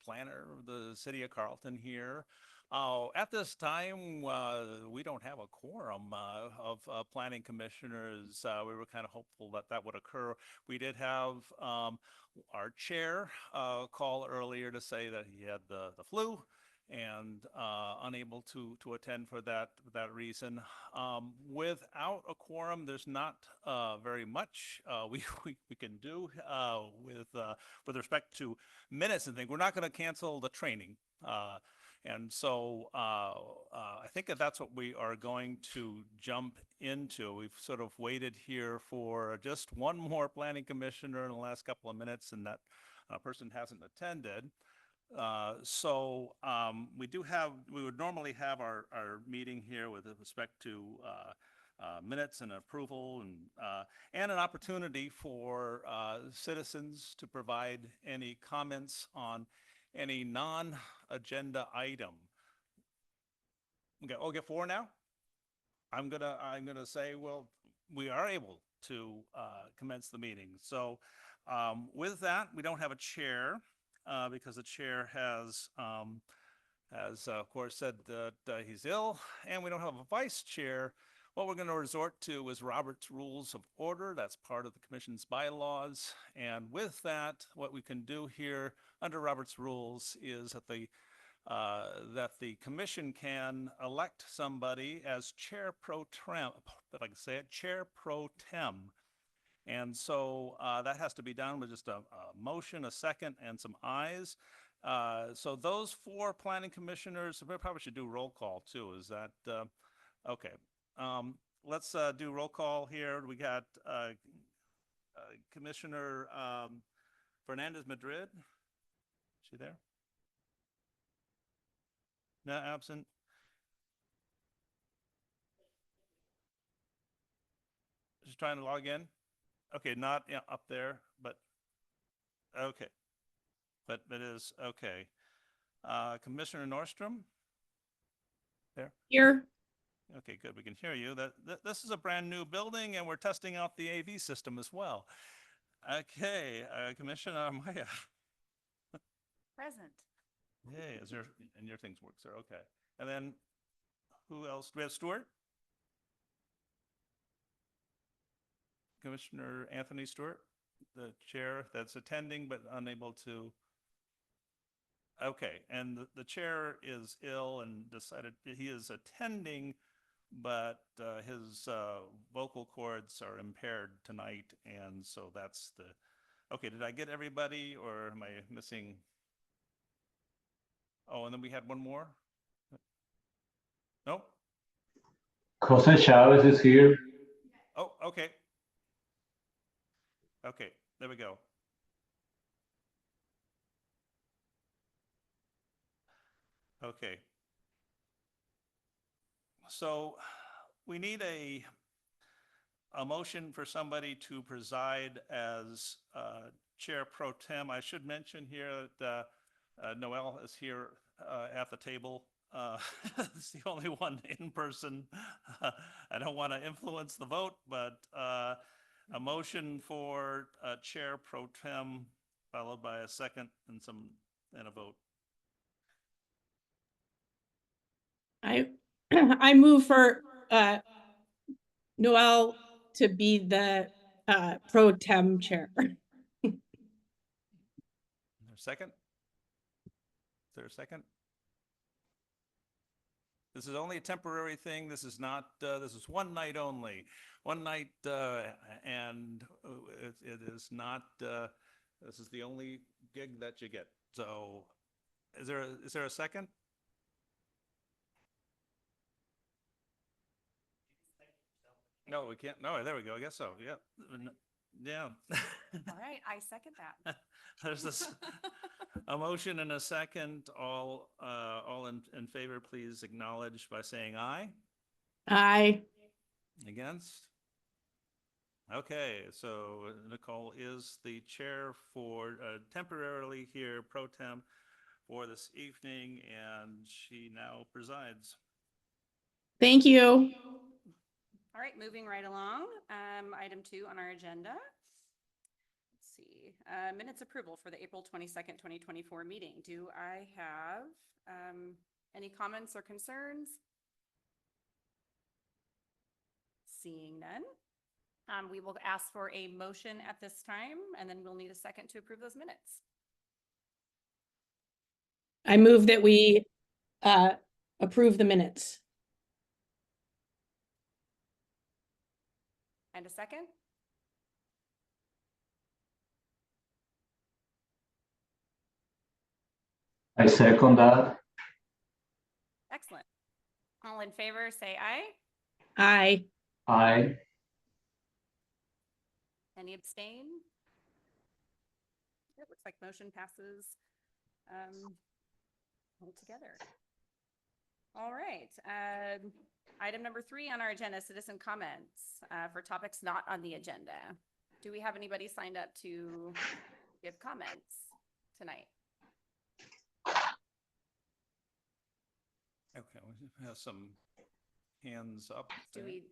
planner of the city of Carlton here. At this time, we don't have a quorum of planning commissioners. We were kind of hopeful that that would occur. We did have our chair call earlier to say that he had the flu and unable to attend for that reason. Without a quorum, there's not very much we can do with respect to minutes and things. We're not going to cancel the training. And so I think that's what we are going to jump into. We've sort of waited here for just one more planning commissioner in the last couple of minutes, and that person hasn't attended. We would normally have our meeting here with respect to minutes and approval and an opportunity for citizens to provide any comments on any non-agenda item. Okay, oh, get four now? I'm gonna say, well, we are able to commence the meeting. So with that, we don't have a chair because the chair has of course said that he's ill, and we don't have a vice chair. What we're going to resort to is Robert's Rules of Order. That's part of the commission's bylaws. And with that, what we can do here under Robert's Rules is that the commission can elect somebody as chair pro tem, if I can say it, chair pro tem. And so that has to be done with just a motion, a second, and some ayes. So those four planning commissioners, we probably should do roll call too. Is that okay? Let's do roll call here. We got Commissioner Fernandez Madrid. Is she there? No, absent. Just trying to log in. Okay, not up there, but okay. But it is okay. Commissioner Nordstrom? There? Here. Okay, good. We can hear you. This is a brand new building, and we're testing out the AV system as well. Okay, Commissioner Maya. Present. Yay, and your things work, sir. Okay. And then who else? Do we have Stewart? Commissioner Anthony Stewart, the chair that's attending but unable to. Okay, and the chair is ill and decided he is attending, but his vocal cords are impaired tonight, and so that's the. Okay, did I get everybody, or am I missing? Oh, and then we had one more. Nope. Jose Chavez is here. Oh, okay. Okay, there we go. Okay. So we need a motion for somebody to preside as chair pro tem. I should mention here that Noel is here at the table. It's the only one in person. I don't want to influence the vote, but a motion for chair pro tem followed by a second and a vote. I move for Noel to be the pro tem chair. Second? Is there a second? This is only a temporary thing. This is not, this is one night only. One night, and it is not, this is the only gig that you get. So is there a second? No, we can't. No, there we go. I guess so. Yeah. Yeah. All right, I second that. There's this a motion and a second. All in favor, please acknowledge by saying aye. Aye. Against? Okay, so Nicole is the chair for temporarily here, pro tem, for this evening, and she now presides. Thank you. All right, moving right along. Item 2 on our agenda. Let's see, minutes approval for the April 22nd, 2024 meeting. Do I have any comments or concerns? Seeing none. We will ask for a motion at this time, and then we'll need a second to approve those minutes. I move that we approve the minutes. And a second? I second that. Excellent. All in favor, say aye. Aye. Aye. Any abstain? It looks like motion passes altogether. All right. Item number 3 on our agenda, citizen comments for topics not on the agenda. Do we have anybody signed up to give comments tonight? Okay, we have some hands up. Do there. we,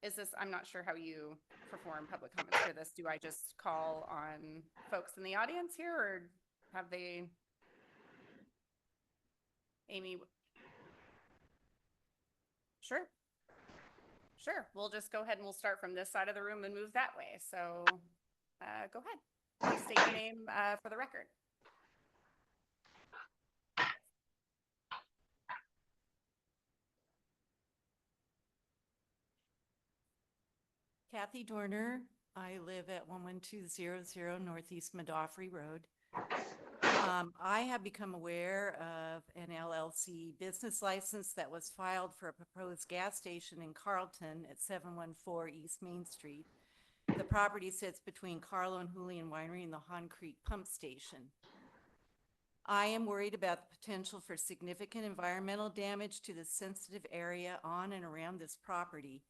is this, I'm not sure how you perform public comments for this. Do I just call on folks in the audience here, or have they? Amy? Sure. Sure. We'll just go ahead and we'll start from this side of the room and move that way. So go ahead. Please state your name for the record. Kathy Dorner. I live at 11200 Northeast Medofrey Road. I have become aware of an LLC business license that was filed for a proposed gas station in Carlton at 714 East Main Street. The property sits between Carlo and Julian Winery and the Han Creek Pump Station. I am worried about the potential for significant environmental damage to the sensitive area on and around this property.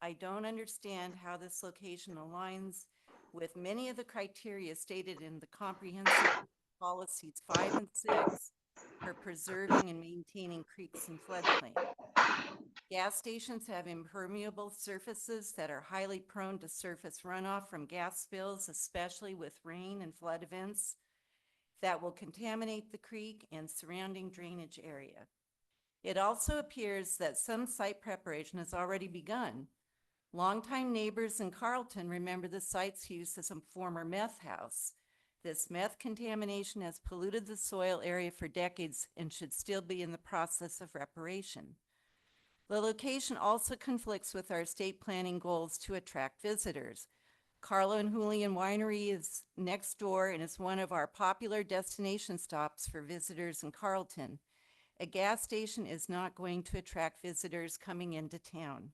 I don't understand how this location aligns with many of the criteria stated in the comprehensive policies 5 and 6 for preserving and maintaining creeks and floodplain. Gas stations have impermeable surfaces that are highly prone to surface runoff from gas spills, especially with rain and flood events that will contaminate the creek and surrounding drainage area. It also appears that some site preparation has already begun. Longtime neighbors in Carlton remember the site's use as a former meth house. This meth contamination has polluted the soil area for decades and should still be in the process of reparation. The location also conflicts with our state planning goals to attract visitors. Carlo and Julian Winery is next door and is one of our popular destination stops for visitors in Carlton. A gas station is not going to attract visitors coming into town.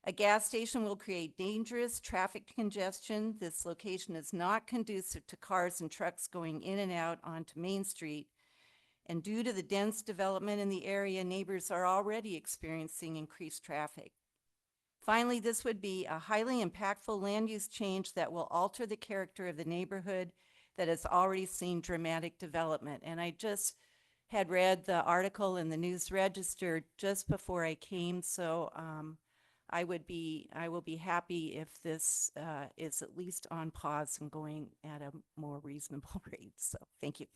A gas station will create dangerous traffic congestion. This location is not conducive to cars and trucks going in and out onto Main Street. And due to the dense development in the area, neighbors are already experiencing increased traffic. Finally, this would be a highly impactful land use change that will alter the character of the neighborhood that has already seen dramatic development. And I just had read the article in the News Register just before I came, so I will be happy if this is at least on pause and going at a more reasonable rate. So thank you.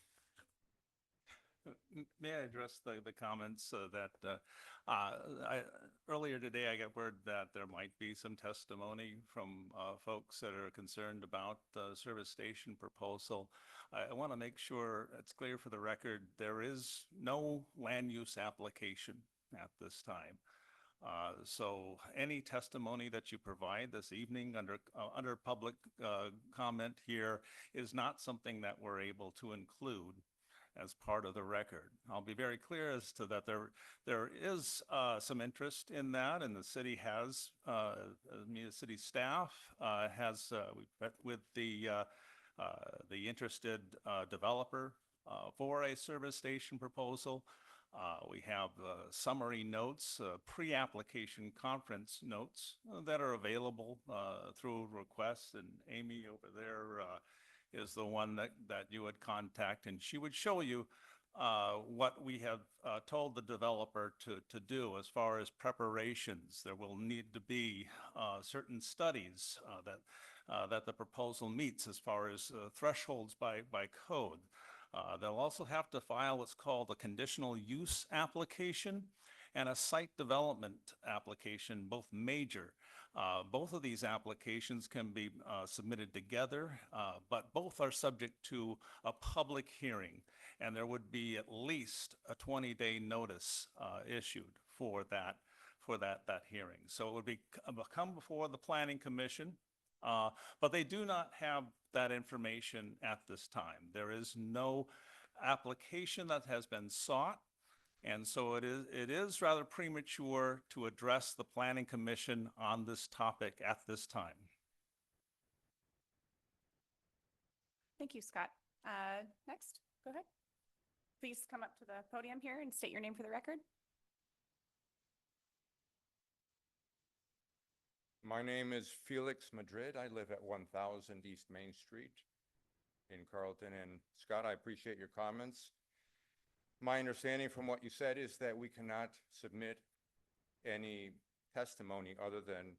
May I address the comments that earlier today I got word that there might be some testimony from folks that are concerned about the service station proposal. I want to make sure it's clear for the record, there is no land use application at this time. So any testimony that you provide this evening under public comment here is not something that we're able to include as part of the record. I'll be very clear as to that there is some interest in that, and the city has, the city staff has, we've met with the interested developer for a service station proposal. We have summary notes, pre-application conference notes that are available through requests, and Amy over there is the one that you would contact, and she would show you what we have told the developer to do as far as preparations. There will need to be certain studies that that the proposal meets as far as thresholds by code. They'll also have to file what's called a conditional use application and a site development application, both major. Both of these applications can be submitted together, but both are subject to a public hearing. And there would be at least a 20-day notice issued for that hearing. So it would be come before the Planning Commission, but they do not have that information at this time. There is no application that has been sought. And so it is rather premature to address the Planning Commission on this topic at this time. Thank you, Scott. Next, go ahead. Please come up to the podium here and state your name for the record. My name is Felix Madrid. I live at 1000 East Main Street in Carlton. And Scott, I appreciate your comments. My understanding from what you said is that we cannot submit any testimony other than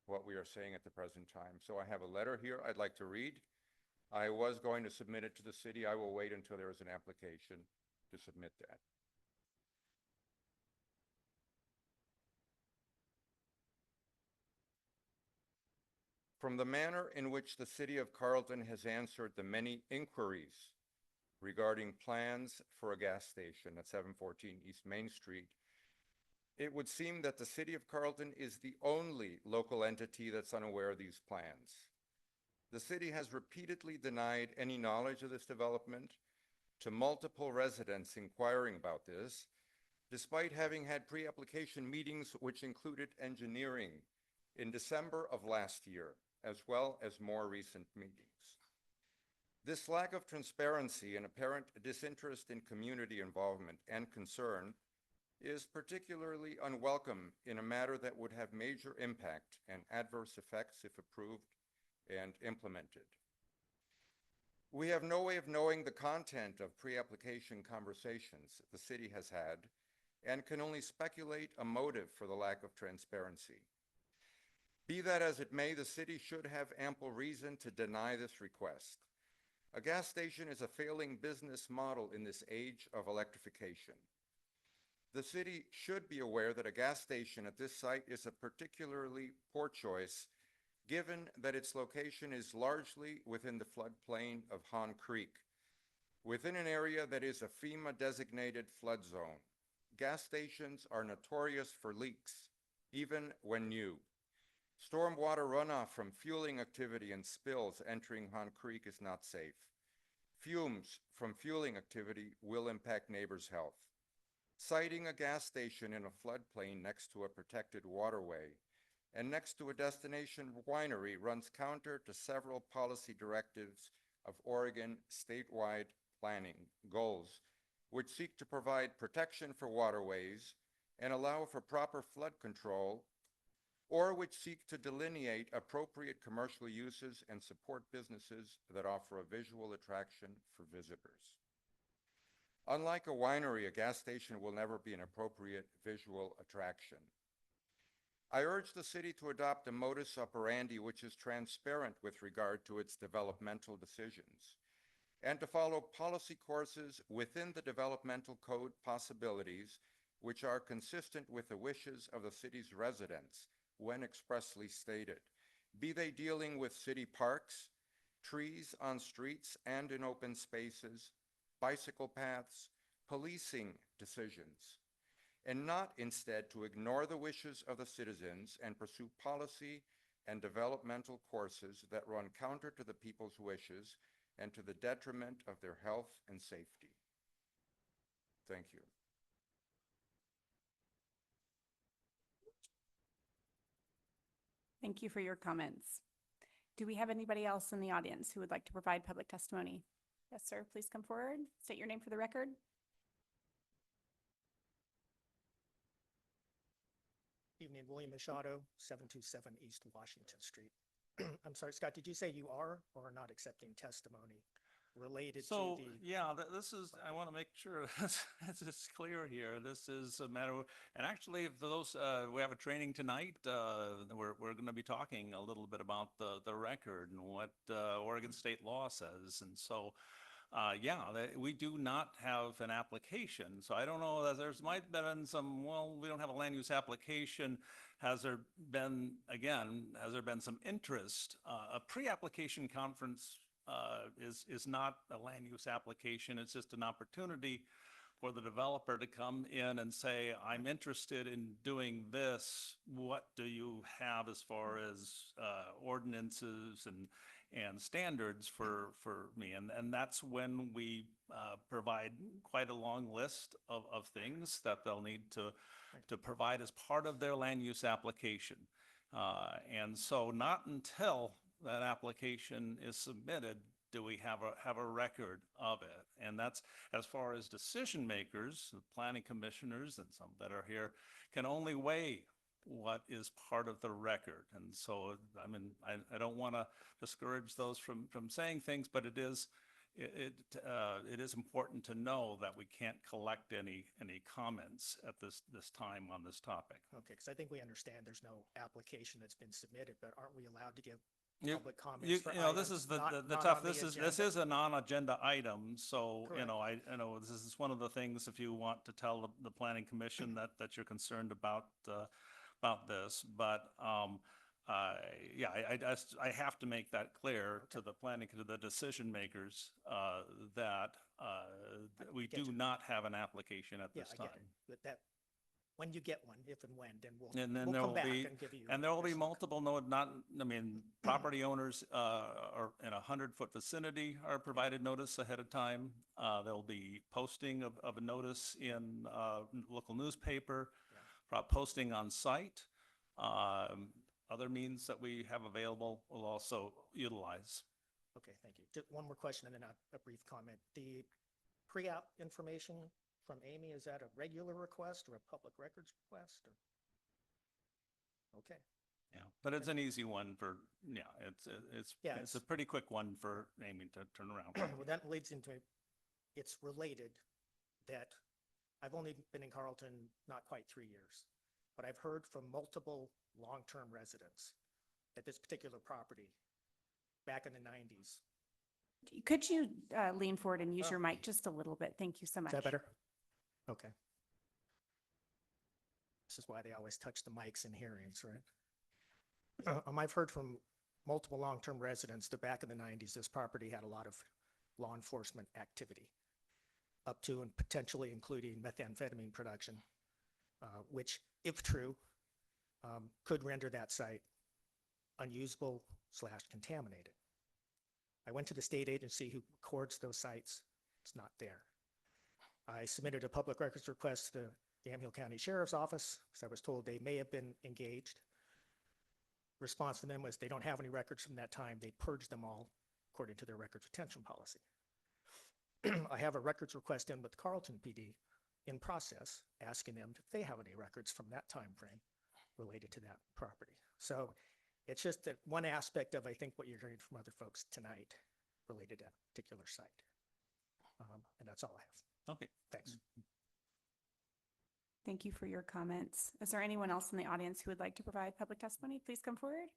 what we are saying at the present time. So I have a letter here I'd like to read. I was going to submit it to the city. I will wait until there is an application to submit that. From the manner in which the city of Carlton has answered the many inquiries regarding plans for a gas station at 714 East Main Street, it would seem that the city of Carlton is the only local entity that's unaware of these plans. The city has repeatedly denied any knowledge of this development to multiple residents inquiring about this, despite having had pre-application meetings which included engineering in December of last year, as well as more recent meetings. This lack of transparency and apparent disinterest in community involvement and concern is particularly unwelcome in a matter that would have major impact and adverse effects if approved and implemented. We have no way of knowing the content of pre-application conversations the city has had and can only speculate a motive for the lack of transparency. Be that as it may, the city should have ample reason to deny this request. A gas station is a failing business model in this age of electrification. The city should be aware that a gas station at this site is a particularly poor choice, given that its location is largely within the floodplain of Hahn Creek, within an area that is a FEMA-designated flood zone. Gas stations are notorious for leaks, even when new. Stormwater runoff from fueling activity and spills entering Hahn Creek is not safe. Fumes from fueling activity will impact neighbors' health. Siting a gas station in a floodplain next to a protected waterway and next to a destination winery runs counter to several policy directives of Oregon statewide planning goals, which seek to provide protection for waterways and allow for proper flood control, or which seek to delineate appropriate commercial uses and support businesses that offer a visual attraction for visitors. Unlike a winery, a gas station will never be an appropriate visual attraction. I urge the city to adopt a modus operandi which is transparent with regard to its developmental decisions, and to follow policy courses within the developmental code possibilities which are consistent with the wishes of the city's residents when expressly stated, be they dealing with city parks, trees on streets and in open spaces, bicycle paths, policing decisions, and not instead to ignore the wishes of the citizens and pursue policy and developmental courses that run counter to the people's wishes and to the detriment of their health and safety. Thank you. Thank you for your comments. Do we have anybody else in the audience who would like to provide public testimony? Yes, sir. Please come forward. State your name for the record. Evening, William Machado, 727 East Washington Street. I'm sorry, Scott, did you say you are or are not accepting testimony? related to So, the, yeah, this is, I want to make sure it's clear here. This is a matter, and actually, for those, we have a training tonight. We're going to be talking a little bit about the record and what Oregon state law says. And so, yeah, we do not have an application. So I don't know, there's might have been some, well, we don't have a land use application. Has there been, again, has there been some interest? A pre-application conference is not a land use application. It's just an opportunity for the developer to come in and say, I'm interested in doing this. What do you have as far as ordinances and standards for me? And that's when we provide quite a long list of things that they'll need to provide as part of their land use application. And so not until that application is submitted do we have a record of it. And that's, as far as decision makers, the planning commissioners and some that are here, can only weigh what is part of the record. And so, I mean, I don't want to discourage those from saying things, but it is important to know that we can't collect any comments at this time on this topic. okay, because I think we understand there's no application that's been submitted, but aren't we allowed to give You- public comments for this items is the not tough, on the this agenda? is a non-agenda item, so, Correct. I know this is one of the things, if you want to tell the planning commission that you're concerned about this, but, yeah, I have to make that clear to the planning, to the decision makers, that we get do you. not have an application at Yeah, this I get time. it. But that, when you get one, if and when, then And then we'll there come will back be, and give you. and there will be additional- multiple, property owners are in a 100-foot vicinity are provided notice ahead of time. There'll be posting of a notice in local newspaper, posting on site. Other means that we have available will also utilize. Okay, thank you. Just one more question and then a brief comment. The pre-app information from Amy, is that a regular request or a public records request? Okay, Yeah, but it's an easy one for, Yeah, it's a pretty quick one for Amy to turn around. well, that leads into, it's related that I've only been in Carlton not quite 3 years, but I've heard from multiple long-term residents at this particular property back in the 90s. Could you lean forward and use Oh. your mic just a little bit? Thank you so much. Is that better? Okay. This is why they always touch the mics in hearings, right? I've heard from multiple long-term residents that back in the 90s, this property had a lot of law enforcement activity, up to and potentially including methamphetamine production, which, if true, could render that site unusable / contaminated. I went to the state agency who records those sites. It's not there. I submitted a public records request to the Yamhill County Sheriff's Office because I was told they may have been engaged. Response from them was they don't have any records from that time. They purged them all according to their records retention policy. I have a records request in with Carlton PD in process, asking them if they have any records from that time frame related to that property. So it's just that one aspect of, I think, what you're hearing from other folks tonight related to that particular site. And that's all I have. Okay. Thanks. Thank you for your comments. Is there anyone else in the audience who would like to provide public testimony? Please come forward.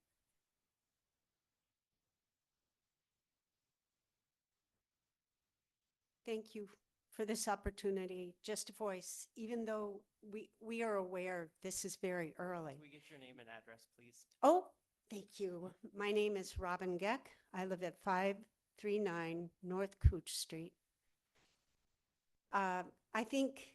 Thank you for this opportunity, just to voice, even though we are aware this is very early. Can we get your name and address, please? Oh, thank you. My name is Robin Geck. I live at 539 North Cooch Street. I think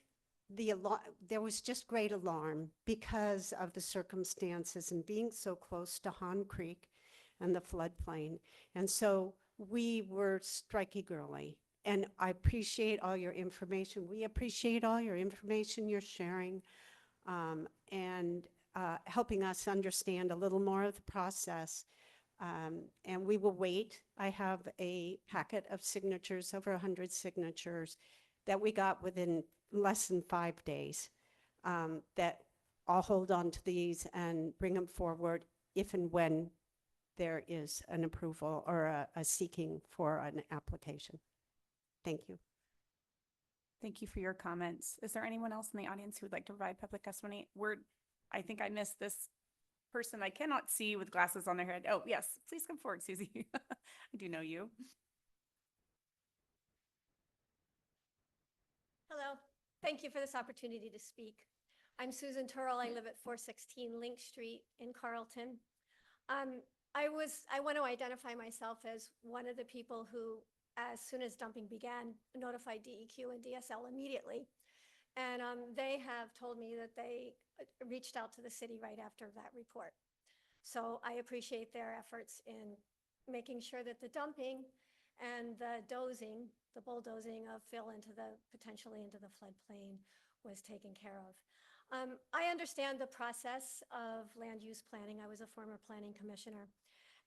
there was just great alarm because of the circumstances and being so close to Han Creek and the floodplain. And so we were strike eagerly. And I appreciate all your information. We appreciate all your information you're sharing and helping us understand a little more of the process. And we will wait. I have a packet of signatures, over 100 signatures, that we got within less than 5 days, that I'll hold on to these and bring them forward if and when there is an approval or a seeking for an application. Thank you. Thank you for your comments. Is there anyone else in the audience who would like to provide public testimony? I think I missed this person I cannot see with glasses on their head. Oh, yes, please come forward, Susie. I do know you. Hello, thank you for this opportunity to speak. I'm Susan Turrell. I live at 416 Link Street in Carlton. I want to identify myself as one of the people who, as soon as dumping began, notified DEQ and DSL immediately. And they have told me that they reached out to the city right after that report. So I appreciate their efforts in making sure that the dumping and the bulldozing of fill potentially into the floodplain was taken care of. I understand the process of land use planning. I was a former planning commissioner.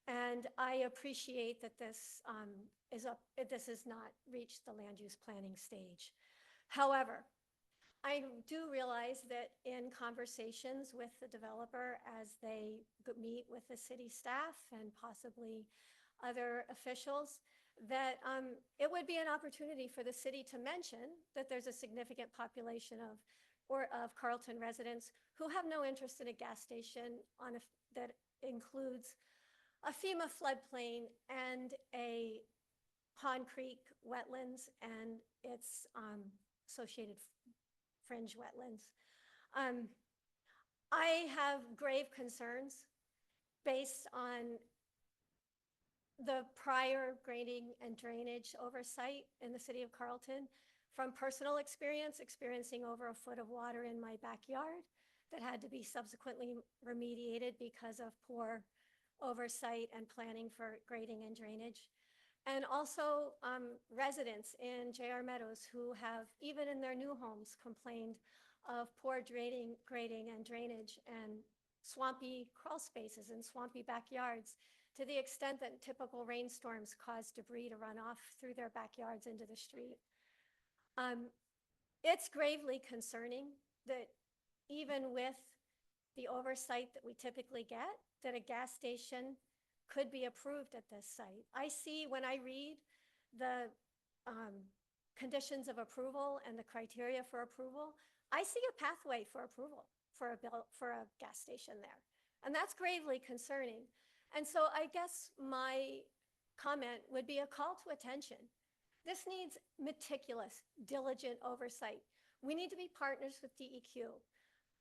And I appreciate that this has not reached the land use planning stage. However, I do realize that in conversations with the developer as they meet with the city staff and possibly other officials, that it would be an opportunity for the city to mention that there's a significant population of Carlton residents who have no interest in a gas station that includes a FEMA floodplain and a Pond Creek wetlands and its associated fringe wetlands. I have grave concerns based on the prior grading and drainage oversight in the city of Carlton, from personal experience, experiencing over a foot of water in my backyard that had to be subsequently remediated because of poor oversight and planning for grading and drainage. And also residents in JR Meadows who have, even in their new homes, complained of poor grading and drainage and swampy crawl spaces and swampy backyards, to the extent that typical rainstorms cause debris to run off through their backyards into the street. It's gravely concerning that even with the oversight that we typically get, that a gas station could be approved at this site. I see, when I read the conditions of approval and the criteria for approval, I see a pathway for approval for a gas station there. And that's gravely concerning. And so I guess my comment would be a call to attention. This needs meticulous, diligent oversight. We need to be partners with DEQ.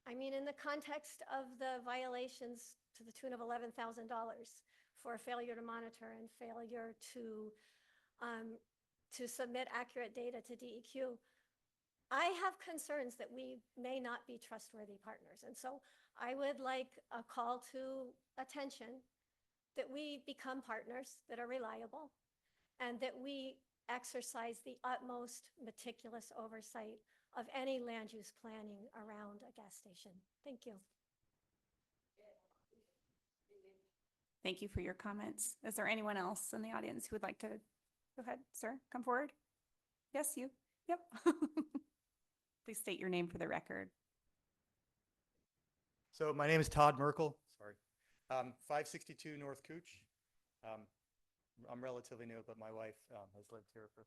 I mean, in the context of the violations to the tune of $11,000 for failure to monitor and failure to submit accurate data to DEQ, I have concerns that we may not be trustworthy partners. And so I would like a call to attention that we become partners that are reliable and that we exercise the utmost meticulous oversight of any land use planning around a gas station. Thank you. Thank you for your comments. Is there anyone else in the audience who would like to? Go ahead, sir, come forward. Yes, you. Yep. Please state your name for the record. So my name is Todd Merkel, sorry. 562 North Cooch. I'm relatively new, but my wife has lived here for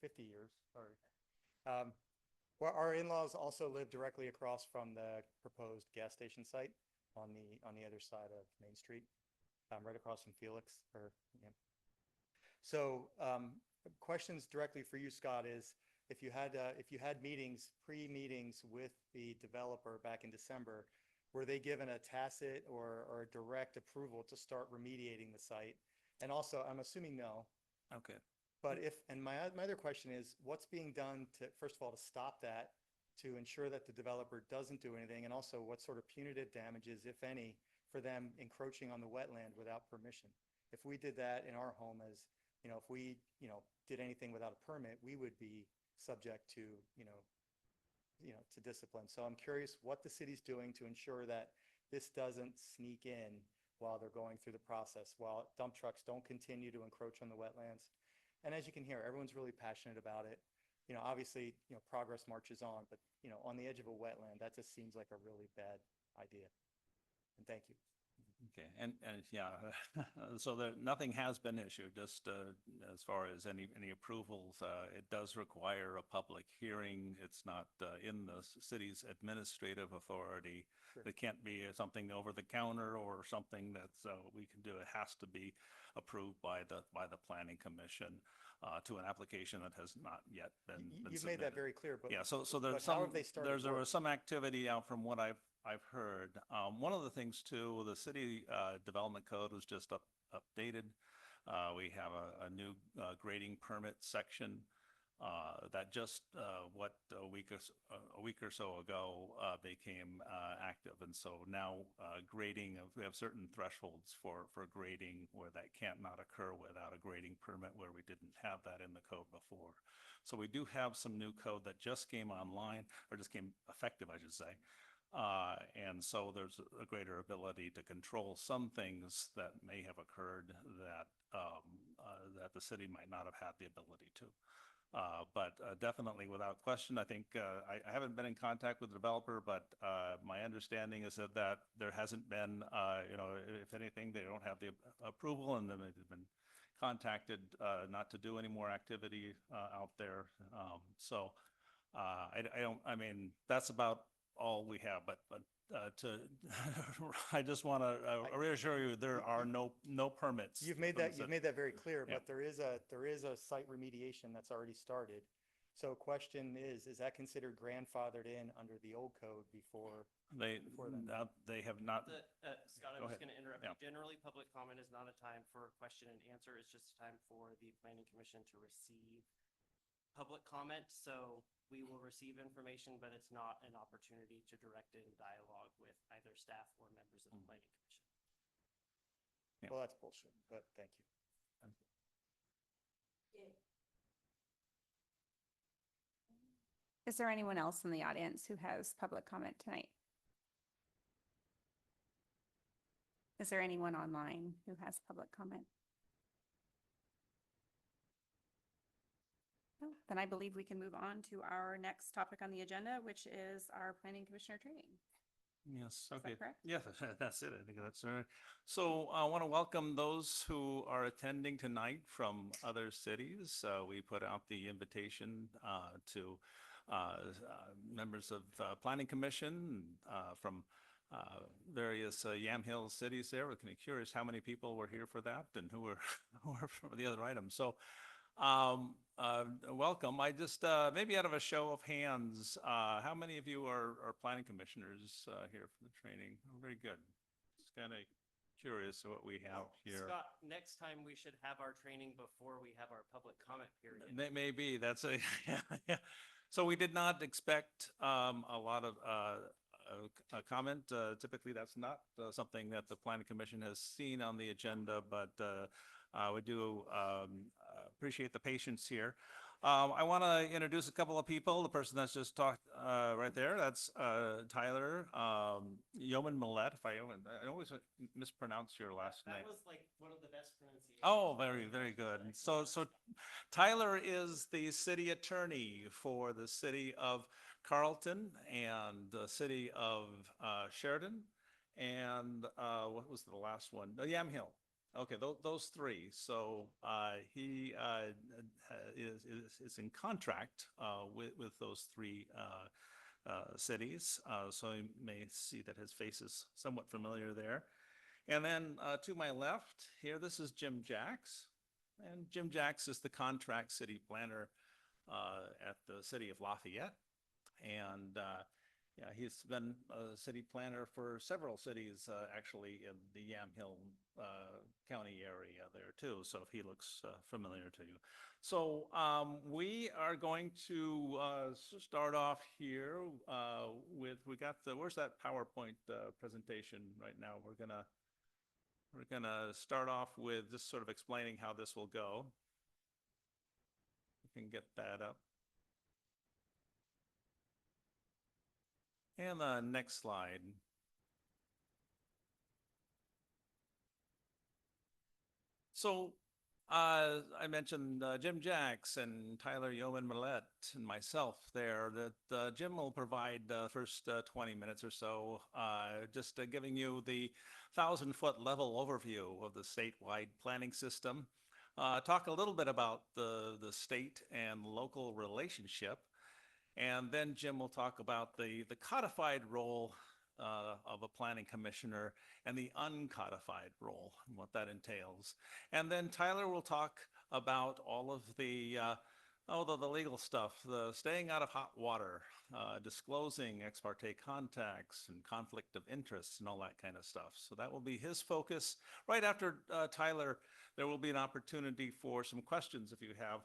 50 years, sorry. Well, our in-laws also live directly across from the proposed gas station site on the other side of Main Street, right across from Felix. So questions directly for you, Scott, is if you had meetings, pre-meetings with the developer back in December, were they given a tacit or a direct approval to start remediating the site? And also, I'm assuming no. Okay. But my other question is, what's being done to, first of all, to stop that, to ensure that the developer doesn't do anything, and also what sort of punitive damages, if any, for them encroaching on the wetland without permission? If we did that in our home, as if we did anything without a permit, we would be subject to to discipline. So I'm curious what the city's doing to ensure that this doesn't sneak in while they're going through the process, while dump trucks don't continue to encroach on the wetlands. And as you can hear, everyone's really passionate about it. Obviously, progress marches on, but on the edge of a wetland, that just seems like a really bad idea. And thank you. Okay, and yeah, so there, nothing has been issued, just as far as any approvals. It does require a public hearing. It's not in the city's administrative authority. Sure. It can't be something over the counter or something that's we can do. It has to be approved by the planning commission to an application that has not yet been You've made that submitted. very clear, but. Yeah, so there's but how some, have they started there work? was some activity out from what I've heard. One of the things too, the city development code was just updated. We have a new grading permit section that just a week or so ago became active, and so now grading we have certain thresholds for grading where that can't not occur without a grading permit, where we didn't have that in the code before. So we do have some new code that just came online, or just came effective, I should say. And so there's a greater ability to control some things that may have occurred that that the city might not have had the ability to. But definitely, without question, I think I haven't been in contact with the developer, but my understanding is that there hasn't been, if anything, they don't have the approval, and then they've been contacted not to do any more activity out there. So I mean, that's about all we have, but I just want to reassure you, there are no permits. You've made from the that city. very clear, Yeah. but there is a site remediation that's already started. So question is that considered grandfathered in under the old code before then? They have not. Scott, Go I'm just ahead. going to interrupt. Yeah. you. Generally, public comment is not a time for question and answer. It's just a time for the planning commission to receive public comment. So we will receive information, but it's not an opportunity to direct it in dialogue with either staff or members of the planning commission. Yeah. Well, that's bullshit, but thank you. Is there anyone else in the audience who has public comment tonight? Is there anyone online who has public comment? No? Then I believe we can move on to our next topic on the agenda, which is our planning commissioner training. Yes, that okay. correct? Yes, that's it. I think that's right. So I want to welcome those who are attending tonight from other cities. We put out the invitation to members of Planning Commission from various Yamhill cities there. We're kind of curious how many people were here for that and who were for the other items. So welcome. I just, maybe out of a show of hands, how many of you are planning commissioners here for the training? Oh, very good. Just kind of curious what we have here. Scott, next time we should have our training before we have our public comment period. Maybe that's a, yeah. So we did not expect a lot of comment. Typically, that's not something that the planning commission has seen on the agenda, but we do appreciate the patience here. I want to introduce a couple of people. The person that's just talked right there, that's Tyler Yeoman Millette. I always mispronounce your last name. That was like one of the best pronunciations. Oh, very, very good. So Tyler is the city attorney for the city of Carlton and the city of Sheridan. And what was the last one? Yamhill. Okay, those three. So he is in contract with those three cities. So you may see that his face is somewhat familiar there. And then to my left here, this is Jim Jacks. And Jim Jacks is the contract city planner at the city of Lafayette. And yeah, he's been a city planner for several cities, actually, in the Yamhill County area there too. So if he looks familiar to you. So we are going to start off here with, where's that PowerPoint presentation right now? We're gonna start off with just sort of explaining how this will go. We can get that up. And the next slide. So I mentioned Jim Jacks and Tyler Yeoman Millette and myself there, that Jim will provide the first 20 minutes or so, just giving you the 1,000-foot level overview of the statewide planning system. Talk a little bit about the state and local relationship. And then Jim will talk about the codified role of a planning commissioner and the uncodified role and what that entails. And then Tyler will talk about all of the legal stuff, the staying out of hot water, disclosing ex parte contacts and conflict of interests and all that kind of stuff. So that will be his focus. Right after Tyler, there will be an opportunity for some questions if you have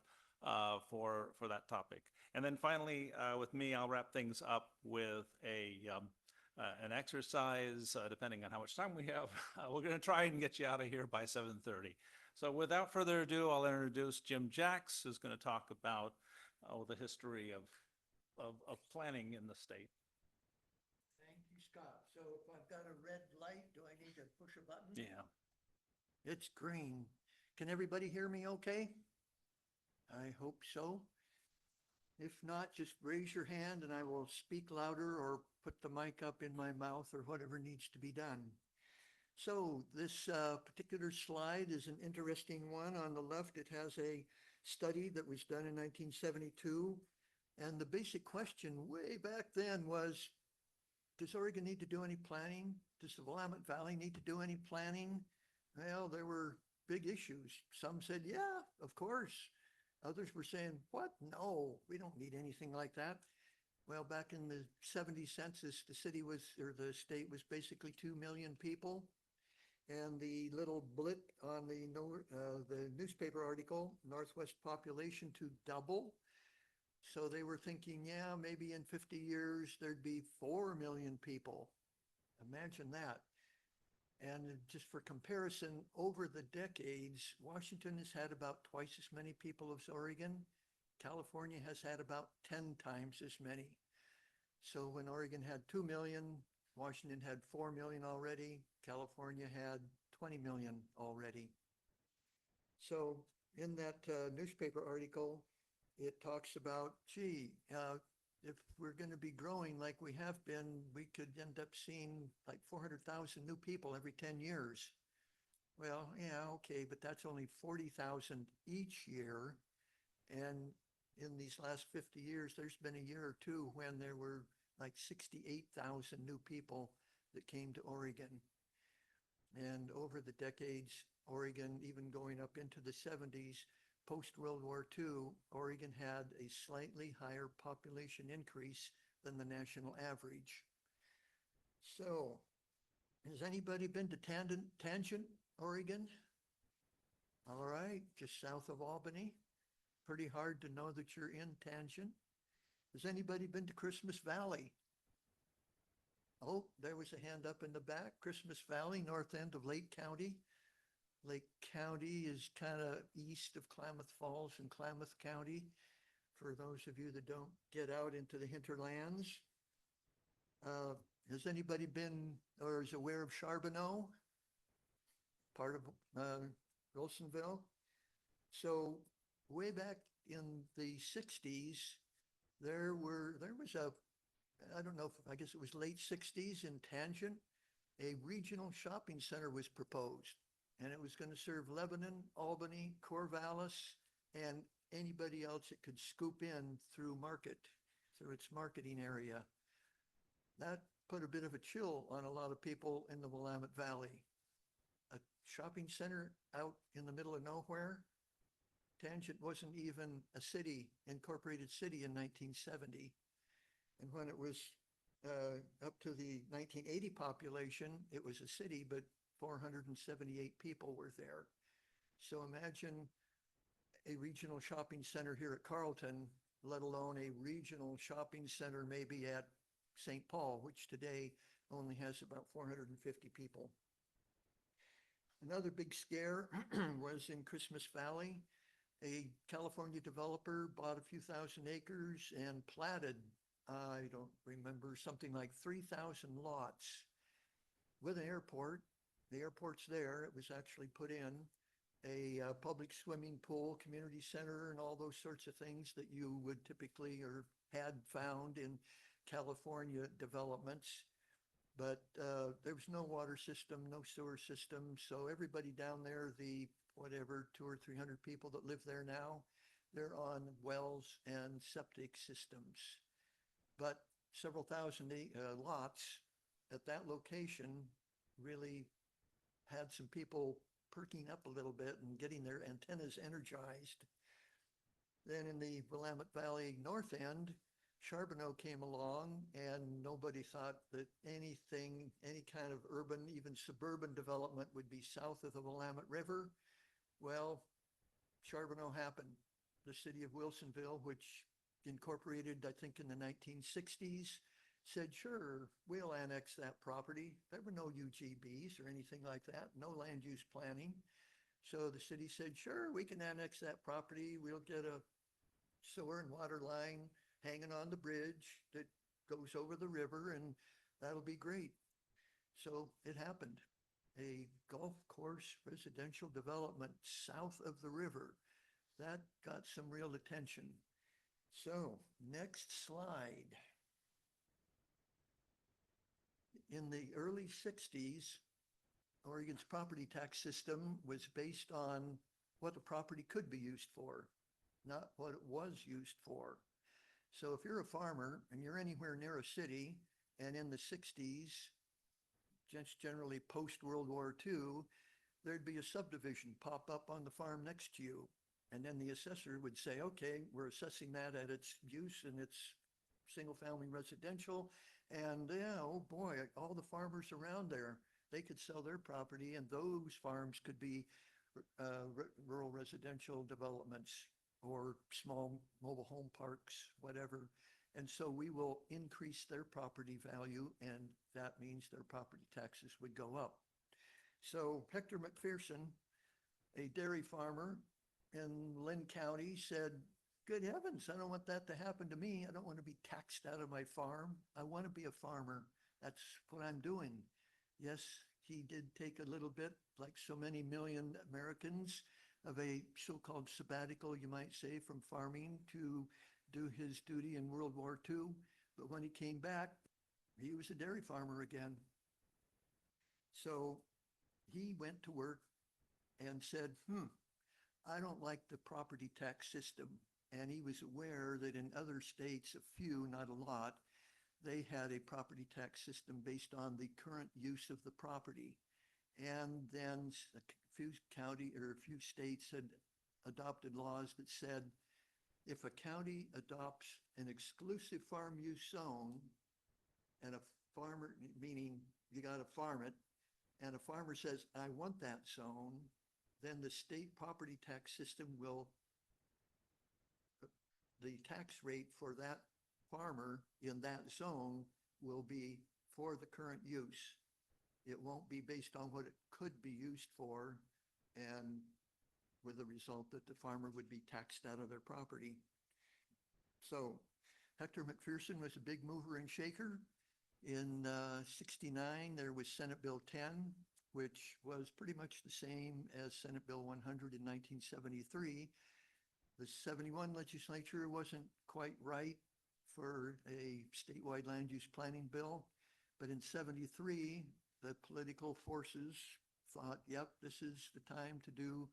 for that topic. And then finally, with me, I'll wrap things up with an exercise, depending on how much time we have. We're going to try and get you out of here by 7:30. So without further ado, I'll introduce Jim Jacks, who's going to talk about the history of planning in the state. Thank you, Scott. So if I've got a red light, do I need to push a button? Yeah. It's green. Can everybody hear me okay? I hope so. If not, just raise your hand and I will speak louder or put the mic up in my mouth or whatever needs to be done. So this particular slide is an interesting one. On the left, it has a study that was done in 1972. And the basic question way back then was, does Oregon need to do any planning? Does the Willamette Valley need to do any planning? Well, there were big issues. Some said, yeah, of course. Others were saying, what? No, we don't need anything like that. Well, back in the 70 census, the state was basically 2 million people. And the little blip on the newspaper article, Northwest population to double. So they were thinking, yeah, maybe in 50 years, there'd be 4 million people. Imagine that. And just for comparison, over the decades, Washington has had about twice as many people as Oregon. California has had about 10 times as many. So when Oregon had 2 million, Washington had 4 million already. California had 20 million already. So in that newspaper article, it talks about, gee, if we're going to be growing like we have been, we could end up seeing like 400,000 new people every 10 years. Well, yeah, okay, but that's only 40,000 each year. And in these last 50 years, there's been a year or two when there were like 68,000 new people that came to Oregon. And over the decades, Oregon, even going up into the 70s, post-World War II, Oregon had a slightly higher population increase than the national average. So, has anybody been to Tangent, Oregon? All right, just south of Albany. Pretty hard to know that you're in Tangent. Has anybody been to Christmas Valley? Oh, there was a hand up in the back. Christmas Valley, north end of Lake County. Lake County is kind of east of Klamath Falls and Klamath County, for those of you that don't get out into the hinterlands. Has anybody been or is aware of Charbonneau? Part of Wilsonville? So way back in the 60s, there was I don't know, I guess it was late 60s in Tangent, a regional shopping center was proposed. And it was going to serve Lebanon, Albany, Corvallis, and anybody else it could scoop in through its marketing area. That put a bit of a chill on a lot of people in the Willamette Valley. A shopping center out in the middle of nowhere. Tangent wasn't even a city, incorporated city in 1970. And when it was up to the 1980 population, it was a city, but 478 people were there. So imagine a regional shopping center here at Carlton, let alone a regional shopping center maybe at St. Paul, which today only has about 450 people. Another big scare was in Christmas Valley. A California developer bought a few thousand acres and platted, I don't remember, something like 3,000 lots with an airport. The airport's there. It was actually put in. a public swimming pool, community center, and all those sorts of things that you would typically or had found in California developments. But there was no water system, no sewer system. So everybody down there, the whatever, 200 or 300 people that live there now, they're on wells and septic systems. But several thousand lots at that location really had some people perking up a little bit and getting their antennas energized. Then in the Willamette Valley North End, Charbonneau came along and nobody thought that anything, any kind of urban, even suburban development would be south of the Willamette River. Well, Charbonneau happened. The city of Wilsonville, which incorporated, I think in the 1960s, said, sure, we'll annex that property. There were no UGBs or anything like that, no land use planning. So the city said, sure, we can annex that property. We'll get a sewer and water line hanging on the bridge that goes over the river, and that'll be great. So it happened. A golf course residential development south of the river. That got some real attention. So next slide. In the early 60s, Oregon's property tax system was based on what the property could be used for, not what it was used for. So if you're a farmer and you're anywhere near a city, and in the 60s, just generally post-World War II, there'd be a subdivision pop up on the farm next to you. And then the assessor would say, okay, we're assessing that at its use and its single-family residential. And yeah, oh boy, all the farmers around there, they could sell their property, and those farms could be rural residential developments or small mobile home parks, whatever. And so we will increase their property value, and that means their property taxes would go up. So Hector McPherson, a dairy farmer in Lynn County, said, good heavens, I don't want that to happen to me. I don't want to be taxed out of my farm. I want to be a farmer. That's what I'm doing. Yes, he did take a little bit, like so many million Americans, of a so-called sabbatical, you might say, from farming to do his duty in World War II. But when he came back, he was a dairy farmer again. So he went to work and said, I don't like the property tax system. And he was aware that in other states, a few, not a lot, they had a property tax system based on the current use of the property. And then a few county or a few states had adopted laws that said, if a county adopts an exclusive farm use zone and a farmer, meaning you got to farm it, and a farmer says, I want that zone, then the state property tax system will, the tax rate for that farmer in that zone will be for the current use. It won't be based on what it could be used for, and with the result that the farmer would be taxed out of their property. So Hector McPherson was a big mover and shaker. In 69, there was Senate Bill 10, which was pretty much the same as Senate Bill 100 in 1973. The 71 legislature wasn't quite right for a statewide land use planning bill, but in 73, the political forces thought, yep, this is the time to do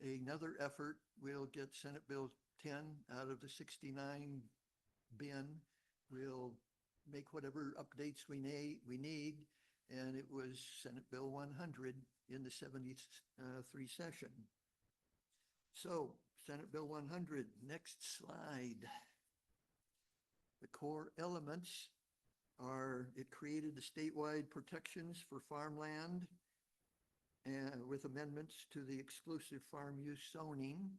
another effort. We'll get Senate Bill 10 out of the 69 bin. We'll make whatever updates we need. And it was Senate Bill 100 in the 73 session. So Senate Bill 100, next slide. The core elements are, it created the statewide protections for farmland and with amendments to the exclusive farm use zoning.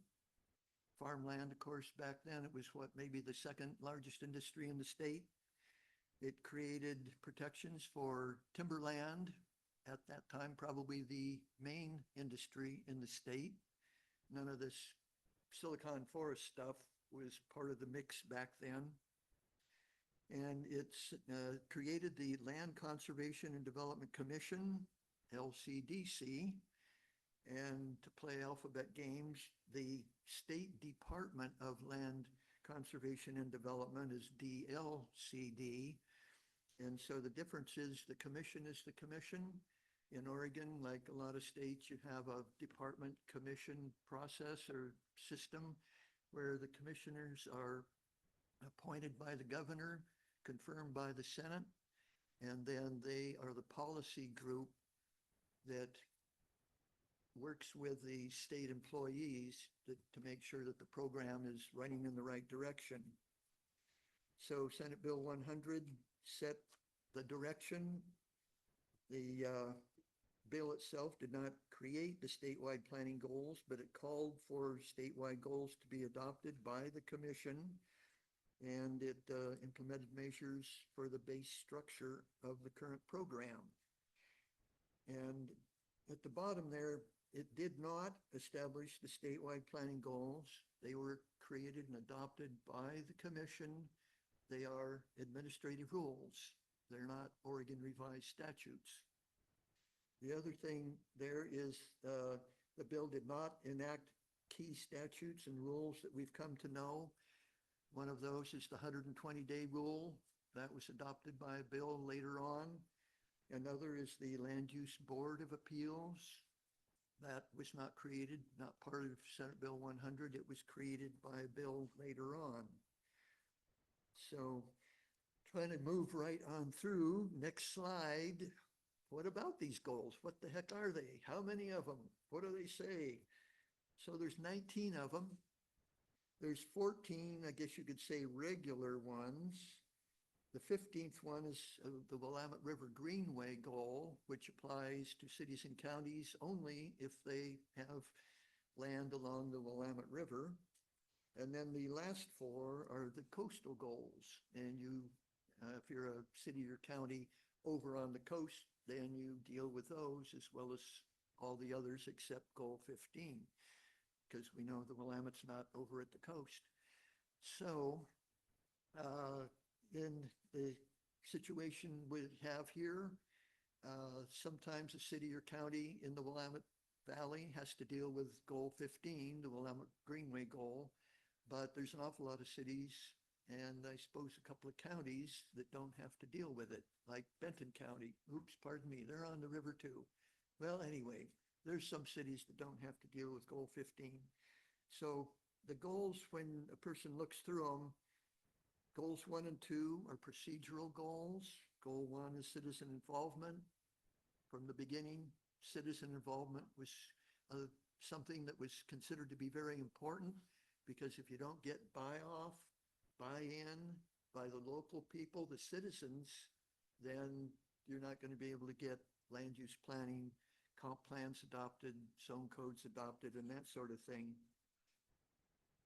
Farmland, of course, back then it was what, maybe the second largest industry in the state. It created protections for timberland, at that time probably the main industry in the state. None of this Silicon Forest stuff was part of the mix back then. And it's created the Land Conservation and Development Commission, LCDC, And to play alphabet games, the State Department of Land Conservation and Development is DLCD. And so the difference is the commission is the commission. In Oregon, like a lot of states, you have a department commission process or system where the commissioners are appointed by the governor, confirmed by the Senate, and then they are the policy group that works with the state employees to make sure that the program is running in the right direction. So Senate Bill 100 set the direction. The bill itself did not create the statewide planning goals, but it called for statewide goals to be adopted by the commission, and it implemented measures for the base structure of the current program. And at the bottom there, it did not establish the statewide planning goals. They were created and adopted by the commission. They are administrative rules. They're not Oregon revised statutes. The other thing there is the bill did not enact key statutes and rules that we've come to know. One of those is the 120-day rule. That was adopted by a bill later on. Another is the Land Use Board of Appeals. That was not created, not part of Senate Bill 100. It was created by a bill later on. So trying to move right on through. Next slide. What about these goals? What the heck are they? How many of them? What do they say? So there's 19 of them. There's 14, I guess you could say, regular ones. The 15th one is the Willamette River Greenway goal, which applies to cities and counties only if they have land along the Willamette River. And then the last four are the coastal goals. And you, if you're a city or county over on the coast, then you deal with those as well as all the others except goal 15, because we know the Willamette's not over at the coast. So in the situation we have here, sometimes a city or county in the Willamette Valley has to deal with goal 15, the Willamette Greenway goal, but there's an awful lot of cities and I suppose a couple of counties that don't have to deal with it, like Benton County. Oops, pardon me, they're on the river too. Well, anyway, there's some cities that don't have to deal with goal 15. So the goals, when a person looks through them, goals 1 and 2 are procedural goals. Goal 1 is citizen involvement. From the beginning, citizen involvement was something that was considered to be very important, because if you don't get buy-in by the local people, the citizens, then you're not going to be able to get land use planning, comp plans adopted, zone codes adopted, and that sort of thing.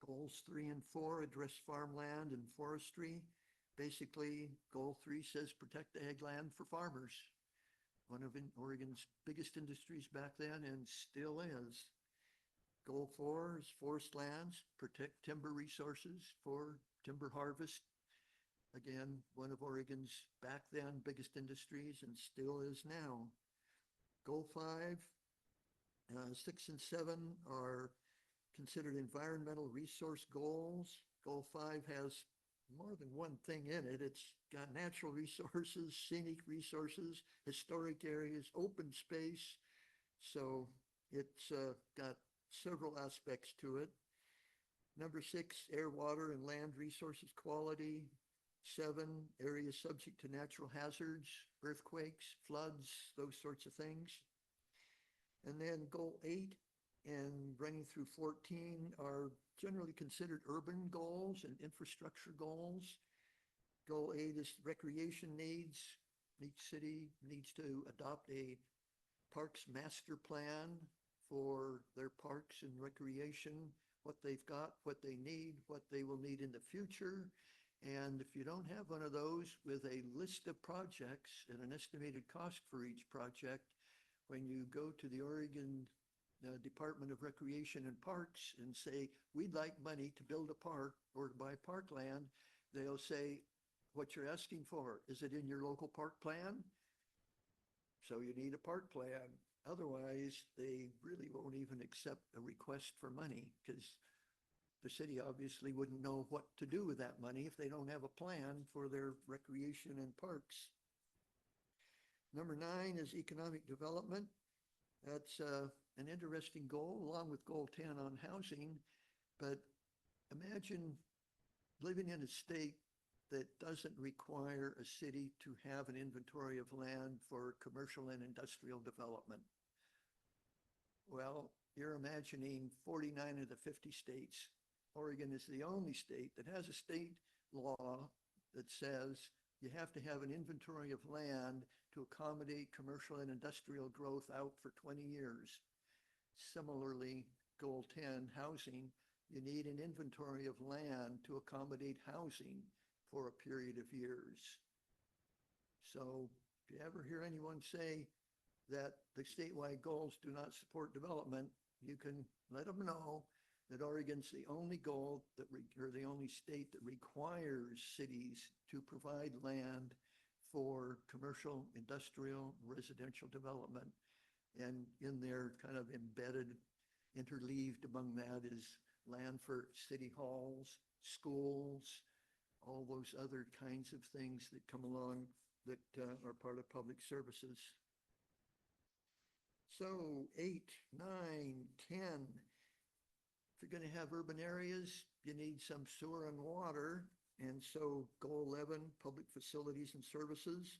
Goals 3 and 4 address farmland and forestry. Basically, goal 3 says protect ag land for farmers. One of Oregon's biggest industries back then and still is. Goal 4 is forest lands, protect timber resources for timber harvest. Again, one of Oregon's back then biggest industries and still is now. Goal 5, 6 and 7 are considered environmental resource goals. Goal 5 has more than one thing in it. It's got natural resources, scenic resources, historic areas, open space. So it's got several aspects to it. Number 6, air, water, and land resources quality. 7, areas subject to natural hazards, earthquakes, floods, those sorts of things. And then goal 8 and running through 14 are generally considered urban goals and infrastructure goals. Goal 8 is recreation needs. Each city needs to adopt a parks master plan for their parks and recreation, what they've got, what they need, what they will need in the future. And if you don't have one of those with a list of projects and an estimated cost for each project, when you go to the Oregon Department of Recreation and Parks and say, we'd like money to build a park or to buy parkland, they'll say, what you're asking for, is it in your local park plan? So you need a park plan. Otherwise, they really won't even accept a request for money because the city obviously wouldn't know what to do with that money if they don't have a plan for their recreation and parks. Number 9 is economic development. That's an interesting goal, along with goal 10 on housing. But imagine living in a state that doesn't require a city to have an inventory of land for commercial and industrial development. Well, you're imagining 49 of the 50 states. Oregon is the only state that has a state law that says you have to have an inventory of land to accommodate commercial and industrial growth out for 20 years. Similarly, goal 10, housing, you need an inventory of land to accommodate housing for a period of years. So if you ever hear anyone say that the statewide goals do not support development, you can let them know that Oregon's the only goal that, or the only state that requires cities to provide land for commercial, industrial, residential development. And in there, kind of embedded, interleaved among that is land for city halls, schools, all those other kinds of things that come along that are part of public services. So 8, 9, 10. If you're going to have urban areas, you need some sewer and water. And so goal 11, public facilities and services.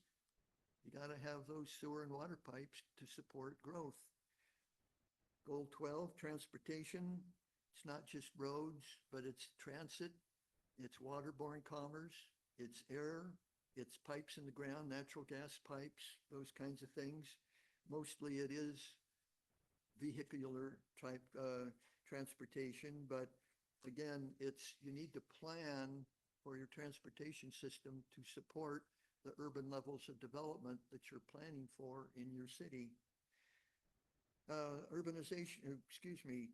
You got to have those sewer and water pipes to support growth. Goal 12, transportation. It's not just roads, but it's transit, it's waterborne commerce, it's air, it's pipes in the ground, natural gas pipes, those kinds of things. Mostly it is vehicular type transportation, but again, you need to plan for your transportation system to support the urban levels of development that you're planning for in your city. Urbanization,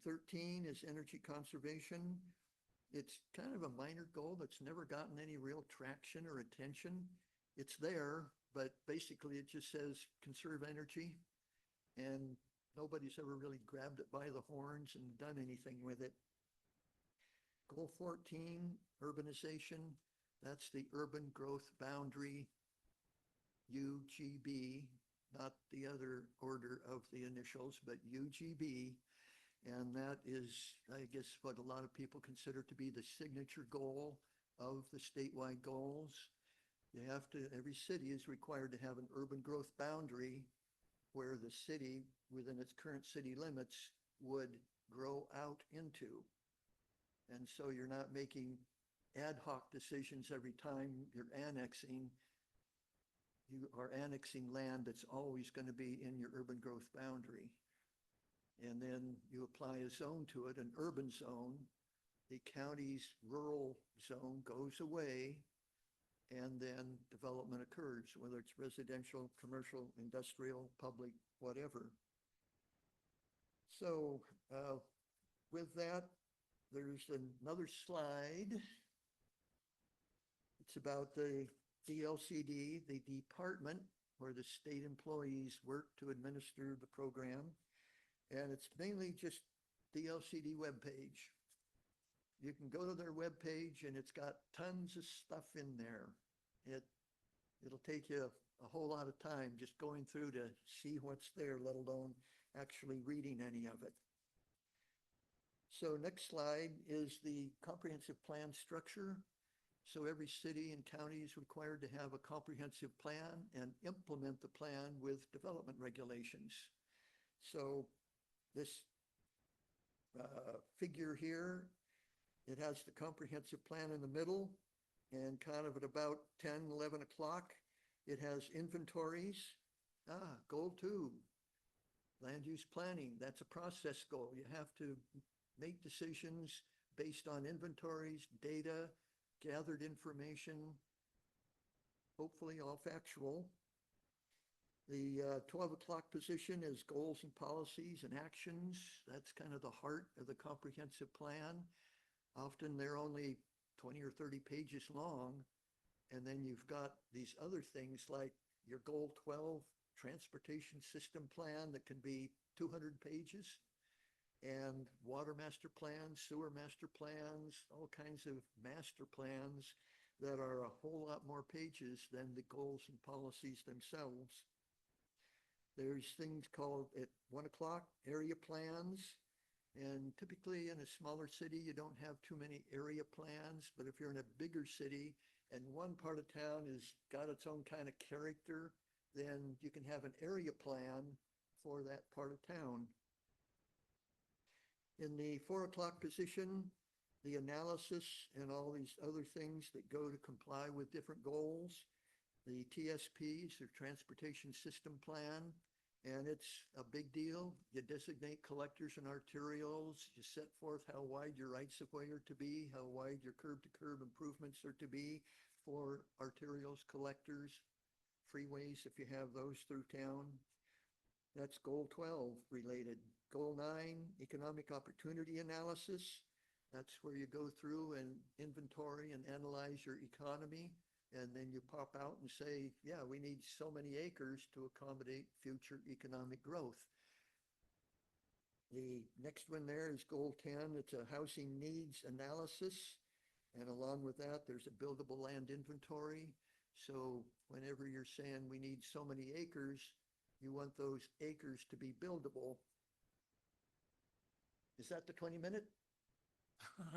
13 is energy conservation. It's kind of a minor goal that's never gotten any real traction or attention. It's there, but basically it just says conserve energy, and nobody's ever really grabbed it by the horns and done anything with it. Goal 14, urbanization. That's the urban growth boundary, UGB, not the other order of the initials, but UGB. And that is, I guess, what a lot of people consider to be the signature goal of the statewide goals. Every city is required to have an urban growth boundary where the city, within its current city limits, would grow out into. And so you're not making ad hoc decisions every time you're annexing. You are annexing land that's always going to be in your urban growth boundary. And then you apply a zone to it, an urban zone. The county's rural zone goes away, and then development occurs, whether it's residential, commercial, industrial, public, whatever. So with that, there's another slide. It's about the DLCD, the department where the state employees work to administer the program. And it's mainly just DLCD webpage. You can go to their webpage and it's got tons of stuff in there. It'll take you a whole lot of time just going through to see what's there, let alone actually reading any of it. So next slide is the comprehensive plan structure. So every city and county is required to have a comprehensive plan and implement the plan with development regulations. So this figure here, it has the comprehensive plan in the middle, and kind of at about 10, 11 o'clock, it has inventories. Goal 2, land use planning. That's a process goal. You have to make decisions based on inventories, data, gathered information, hopefully all factual. The 12 o'clock position is goals and policies and actions. That's kind of the heart of the comprehensive plan. Often they're only 20 or 30 pages long. And then you've got these other things like your goal 12 transportation system plan that can be 200 pages, and water master plans, sewer master plans, all kinds of master plans that are a whole lot more pages than the goals and policies themselves. There's things called at 1 o'clock area plans. And typically in a smaller city, you don't have too many area plans, but if you're in a bigger city and one part of town has got its own kind of character, then you can have an area plan for that part of town. In the 4 o'clock position, the analysis and all these other things that go to comply with different goals, the TSPs, or Transportation System Plan, and it's a big deal. You designate collectors and arterials, you set forth how wide your rights of way are to be, how wide your curb-to-curb improvements are to be for arterials, collectors, freeways, if you have those through town. That's goal 12 related. Goal 9, economic opportunity analysis. That's where you go through and inventory and analyze your economy. And then you pop out and say, yeah, we need so many acres to accommodate future economic growth. The next one there is goal 10. It's a housing needs analysis. And along with that, there's a buildable land inventory. So whenever you're saying we need so many acres, you want those acres to be buildable. Is that the 20-minute?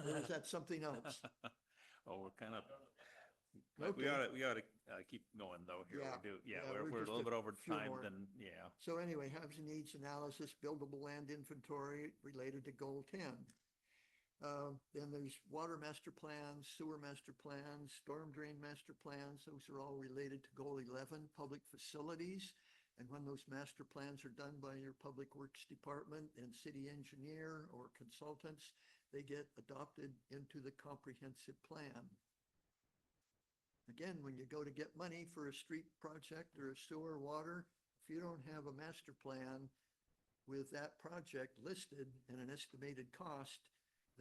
Or is that something else? Oh, we're kind of, Okay. we ought to keep going though here. Yeah. We do, yeah, Yeah, we're a just little bit over few time more. than, yeah. So anyway, housing needs analysis, buildable land inventory related to goal 10. Then there's water master plans, sewer master plans, storm drain master plans. Those are all related to goal 11, public facilities. And when those master plans are done by your public works department and city engineer or consultants, they get adopted into the comprehensive plan. Again, when you go to get money for a street project or a sewer water, if you don't have a master plan with that project listed and an estimated cost,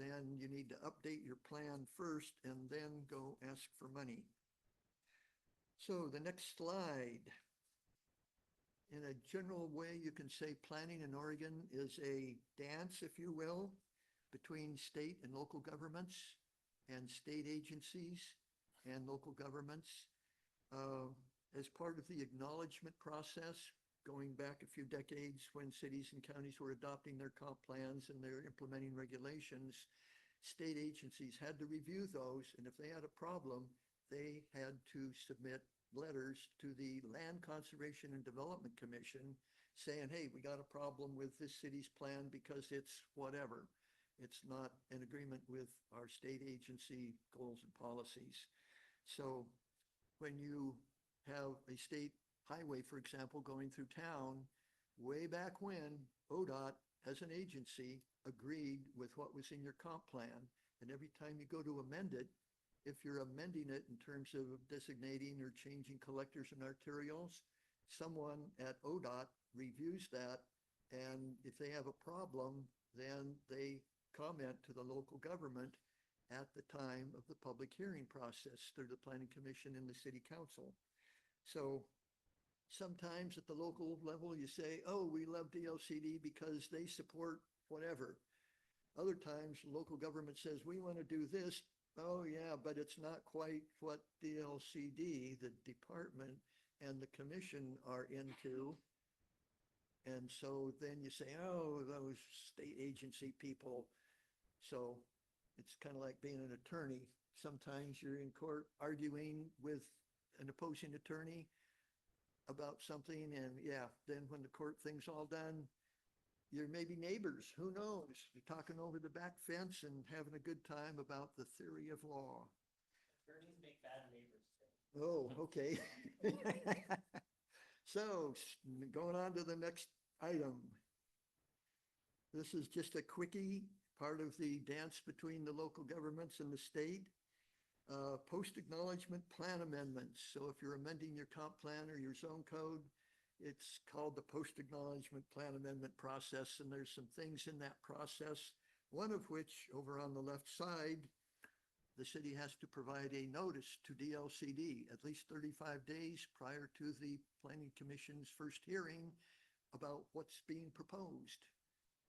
then you need to update your plan first and then go ask for money. So the next slide. In a general way, you can say planning in Oregon is a dance, if you will, between state and local governments and state agencies and local governments. As part of the acknowledgement process, going back a few decades when cities and counties were adopting their comp plans and they're implementing regulations, state agencies had to review those, and if they had a problem, they had to submit letters to the Land Conservation and Development Commission saying, hey, we got a problem with this city's plan because it's whatever. It's not in agreement with our state agency goals and policies. So when you have a state highway, for example, going through town, way back when ODOT as an agency agreed with what was in your comp plan. And every time you go to amend it, if you're amending it in terms of designating or changing collectors and arterials, someone at ODOT reviews that. And if they have a problem, then they comment to the local government at the time of the public hearing process through the Planning Commission and the City Council. So sometimes at the local level, you say, oh, we love DLCD because they support whatever. Other times, local government says, we want to do this. Oh, yeah, but it's not quite what DLCD, the department, and the commission are into. And so then you say, oh, those state agency people. So it's kind of like being an attorney. Sometimes you're in court arguing with an opposing attorney about something. And yeah, then when the court thing's all done, you're maybe neighbors, who knows? You're talking over the back fence and having a good time about the theory of law. Attorneys make bad neighbors. Oh, okay. So going on to the next item. This is just a quickie, part of the dance between the local governments and the state. Post-acknowledgement plan amendments. So if you're amending your comp plan or your zone code, it's called the post-acknowledgement plan amendment process, and there's some things in that process, one of which over on the left side the city has to provide a notice to DLCD at least 35 days prior to the planning commission's first hearing about what's being proposed.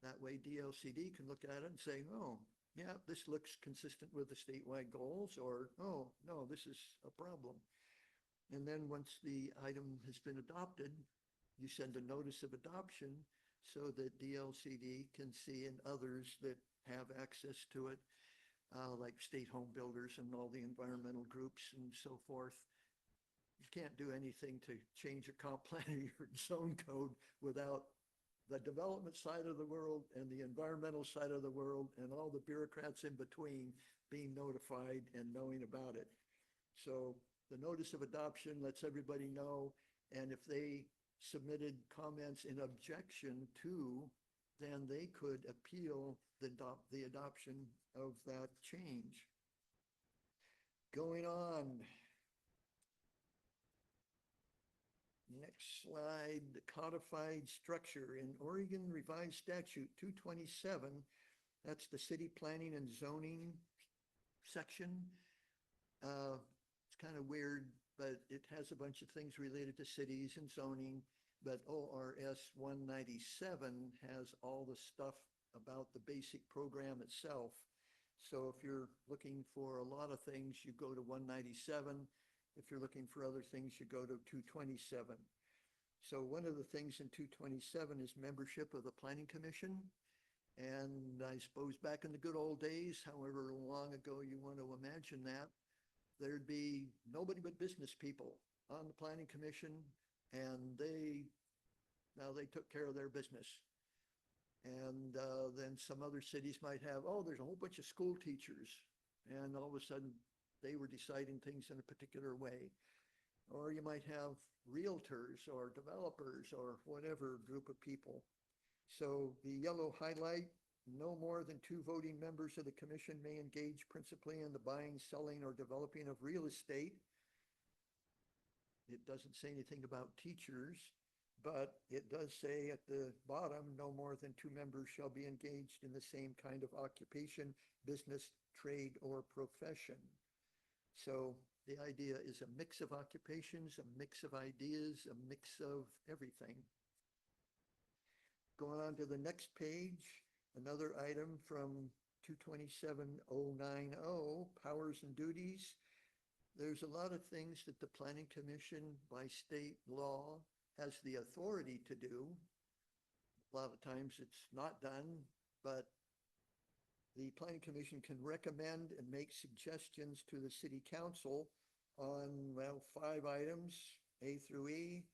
That way DLCD can look at it and say, oh, yeah, this looks consistent with the statewide goals, or, oh, no, this is a problem. And then once the item has been adopted, you send a notice of adoption so that DLCD can see, and others that have access to it, like state home builders and all the environmental groups and so forth. You can't do anything to change a comp plan or your zone code without the development side of the world and the environmental side of the world and all the bureaucrats in between being notified and knowing about it. So the notice of adoption lets everybody know, and if they submitted comments in objection to, then they could appeal the adoption of that change. Going on. Next slide, the codified structure in Oregon Revised Statute 227. That's the city planning and zoning section. It's kind of weird, but it has a bunch of things related to cities and zoning. But ORS 197 has all the stuff about the basic program itself. So if you're looking for a lot of things, you go to 197. If you're looking for other things, you go to 227. So one of the things in 227 is membership of the Planning Commission. And I suppose back in the good old days, however long ago you want to imagine that, there'd be nobody but business people on the Planning Commission, and they took care of their business. And then some other cities might have, oh, there's a whole bunch of school teachers, and all of a sudden they were deciding things in a particular way. Or you might have realtors or developers or whatever group of people. So the yellow highlight, no more than 2 voting members of the commission may engage principally in the buying, selling, or developing of real estate. It doesn't say anything about teachers, but it does say at the bottom, no more than 2 members shall be engaged in the same kind of occupation, business, trade, or profession. So the idea is a mix of occupations, a mix of ideas, a mix of everything. Going on to the next page, another item from 227090, powers and duties. There's a lot of things that the Planning Commission by state law has the authority to do. A lot of times it's not done, but the Planning Commission can recommend and make suggestions to the City Council on, well, 5 items, A through E.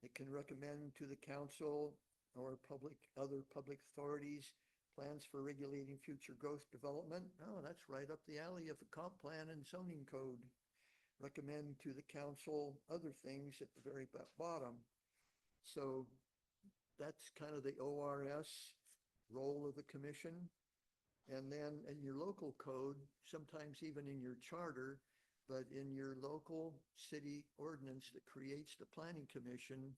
It can recommend to the council or other public authorities plans for regulating future growth development. Oh, that's right up the alley of the comp plan and zoning code. Recommend to the council other things at the very bottom. So that's kind of the ORS role of the commission. And then in your local code, sometimes even in your charter, but in your local city ordinance that creates the planning commission,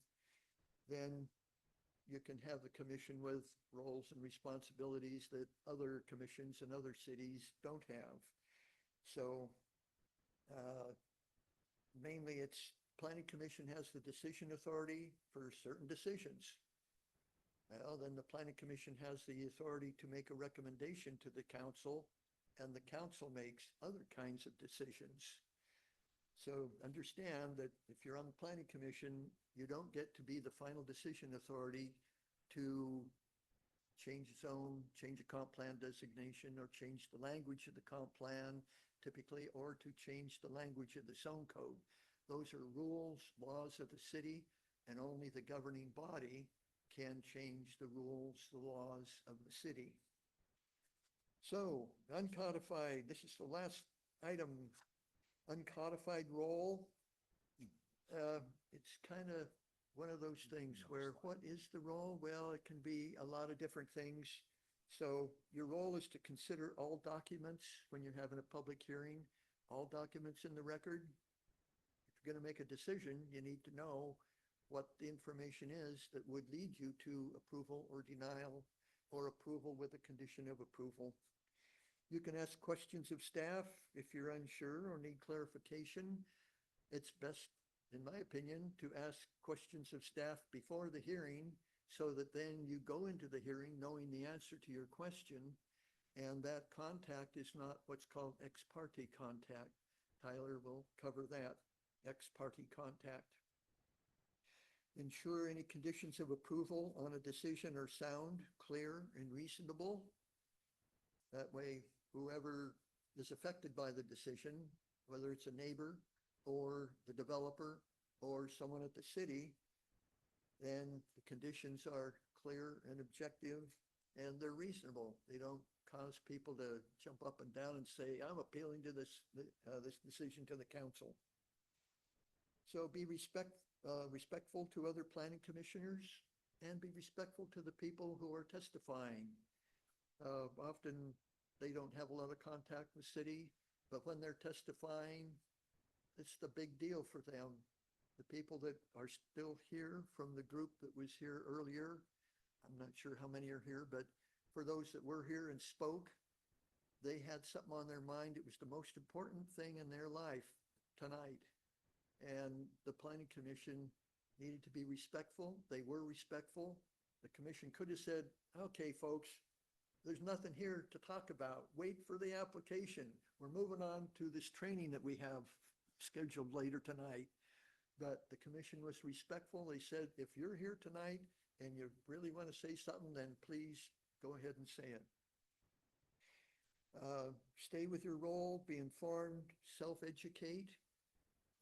then you can have the commission with roles and responsibilities that other commissions and other cities don't have. So mainly it's planning commission has the decision authority for certain decisions. Well, then the planning commission has the authority to make a recommendation to the council, and the council makes other kinds of decisions. So understand that if you're on the planning commission, you don't get to be the final decision authority to change zone, change a comp plan designation, or change the language of the comp plan typically, or to change the language of the zone code. Those are rules, laws of the city, and only the governing body can change the rules, the laws of the city. So uncodified, this is the last item, uncodified role. It's kind of one of those things where what is the role? Well, it can be a lot of different things. So your role is to consider all documents when you're having a public hearing, all documents in the record. If you're going to make a decision, you need to know what the information is that would lead you to approval or denial, or approval with a condition of approval. You can ask questions of staff if you're unsure or need clarification. It's best, in my opinion, to ask questions of staff before the hearing so that then you go into the hearing knowing the answer to your question. And that contact is not what's called ex parte contact. Tyler will cover that, ex parte contact. Ensure any conditions of approval on a decision are sound, clear, and reasonable. That way, whoever is affected by the decision, whether it's a neighbor or the developer or someone at the city, then the conditions are clear and objective and they're reasonable. They don't cause people to jump up and down and say, I'm appealing to this decision to the council. So be respectful to other planning commissioners and be respectful to the people who are testifying. Often they don't have a lot of contact with city, but when they're testifying, it's the big deal for them. The people that are still here from the group that was here earlier, I'm not sure how many are here, but for those that were here and spoke, they had something on their mind. It was the most important thing in their life tonight. And the planning commission needed to be respectful. They were respectful. The commission could have said, okay, folks, there's nothing here to talk about. Wait for the application. We're moving on to this training that we have scheduled later tonight. But the commission was respectful. They said, if you're here tonight and you really want to say something, then please go ahead and say it. Stay with your role, be informed, self-educate.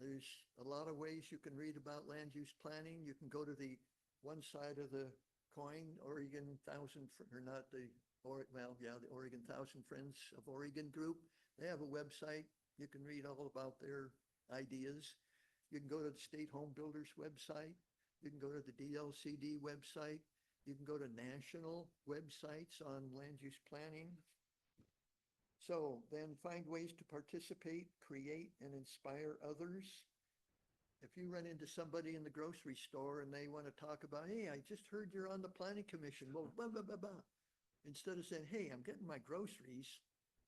There's a lot of ways you can read about land use planning. You can go to the one side of the coin, Oregon Thousand, or not the, the Oregon Thousand Friends of Oregon group. They have a website. You can read all about their ideas. You can go to the State Home Builders website. You can go to the DLCD website. You can go to national websites on land use planning. So then find ways to participate, create, and inspire others. If you run into somebody in the grocery store and they want to talk about, hey, I just heard you're on the planning commission, well, blah, blah, blah, blah. Instead of saying, hey, I'm getting my groceries,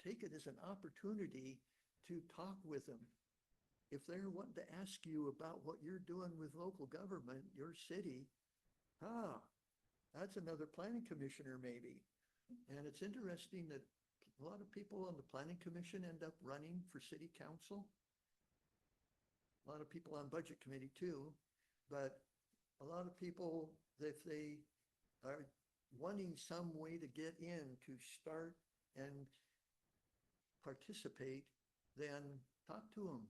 take it as an opportunity to talk with them. If they're wanting to ask you about what you're doing with local government, your city, that's another planning commissioner maybe. And it's interesting that a lot of people on the planning commission end up running for city council. A lot of people on budget committee too, but a lot of people, if they are wanting some way to get in to start and participate, then talk to them.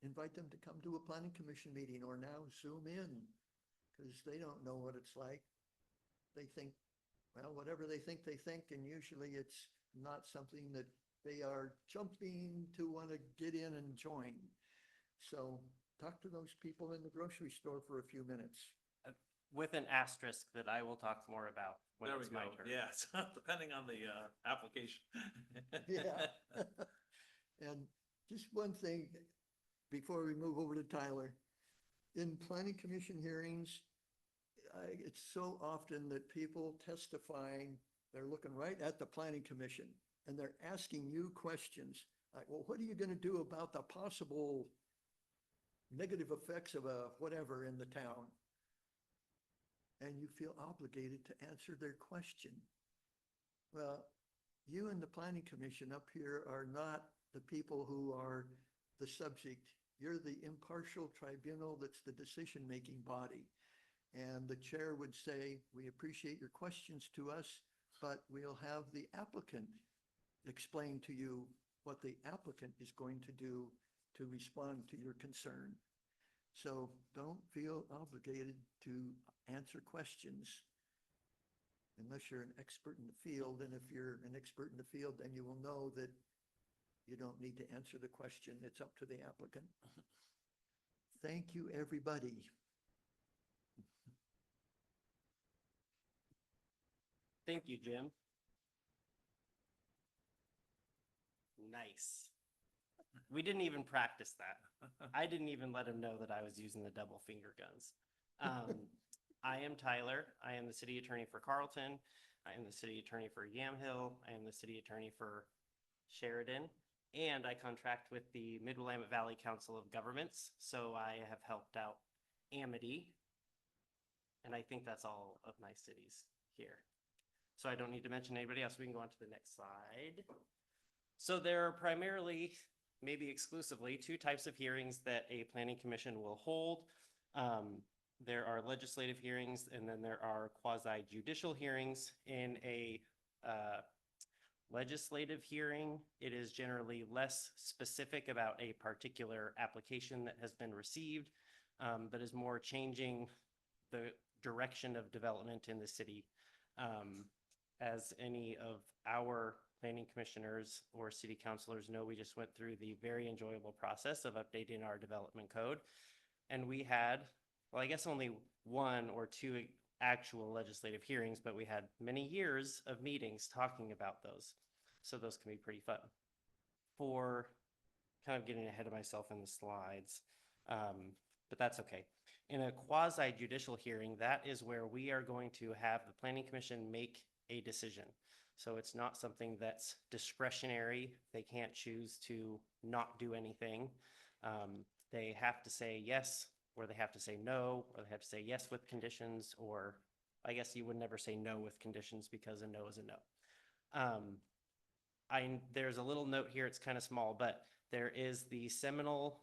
Invite them to come to a planning commission meeting or now Zoom in because they don't know what it's like. They think, well, whatever they think, and usually it's not something that they are jumping to want to get in and join. So talk to those people in the grocery store for a few minutes. With an asterisk that I will talk more about when There it's we my go. turn. Yes, depending on the application. Yeah. And just one thing before we move over to Tyler. In planning commission hearings, it's so often that people testifying, they're looking right at the planning commission and they're asking you questions like, well, what are you going to do about the possible negative effects of a whatever in the town? And you feel obligated to answer their question. Well, you and the planning commission up here are not the people who are the subject. You're the impartial tribunal that's the decision-making body. And the chair would say, we appreciate your questions to us, but we'll have the applicant explain to you what the applicant is going to do to respond to your concern. So don't feel obligated to answer questions unless you're an expert in the field. And if you're an expert in the field, then you will know that you don't need to answer the question. It's up to the applicant. Thank you, everybody. Thank you, Jim. Nice. We didn't even practice that. I didn't even let him know that I was using the double finger guns. I am Tyler. I am the city attorney for Carlton. I am the city attorney for Yamhill. I am the city attorney for Sheridan. And I contract with the Mid-Willamette Valley Council of Governments. So I have helped out Amity. And I think that's all of my cities here. So I don't need to mention anybody else. We can go on to the next slide. So there are primarily, maybe exclusively, two types of hearings that a planning commission will hold. There are legislative hearings, and then there are quasi-judicial hearings. In a legislative hearing, it is generally less specific about a particular application that has been received, but is more changing the direction of development in the city. As any of our planning commissioners or city councilors know, we just went through the very enjoyable process of updating our development code. And we had, well, I guess only one or two actual legislative hearings, but we had many years of meetings talking about those. So those can be pretty fun. For kind of getting ahead of myself in the slides, but that's okay. In a quasi-judicial hearing, that is where we are going to have the planning commission make a decision. So it's not something that's discretionary. They can't choose to not do anything. They have to say yes, or they have to say no, or they have to say yes with conditions, or I guess you would never say no with conditions because a no is a no. There's a little note here, it's kind of small, but there is the seminal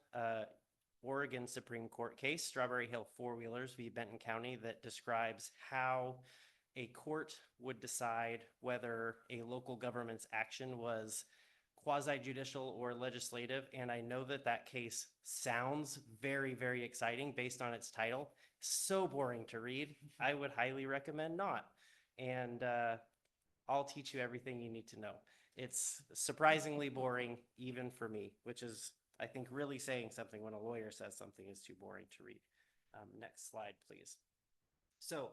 Oregon Supreme Court case, Strawberry Hill Four-Wheelers v. Benton County, that describes how a court would decide whether a local government's action was quasi-judicial or legislative. And I know that that case sounds very, very exciting based on its title. So boring to read. I would highly recommend not. And I'll teach you everything you need to know. It's surprisingly boring, even for me, which is, I think, really saying something when a lawyer says something is too boring to read. Next slide, please. So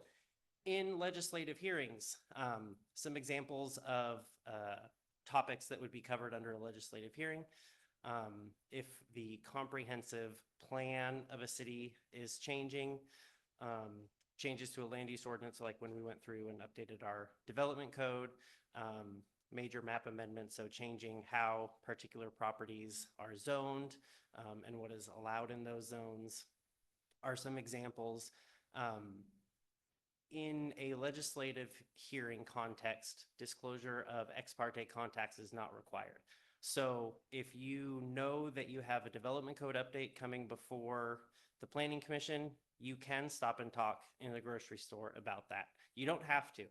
in legislative hearings, some examples of topics that would be covered under a legislative hearing. If the comprehensive plan of a city is changing, changes to a land use ordinance, like when we went through and updated our development code, major map amendments, so changing how particular properties are zoned and what is allowed in those zones are some examples. In a legislative hearing context, disclosure of ex parte contacts is not required. So if you know that you have a development code update coming before the planning commission, you can stop and talk in the grocery store about that. You don't have to.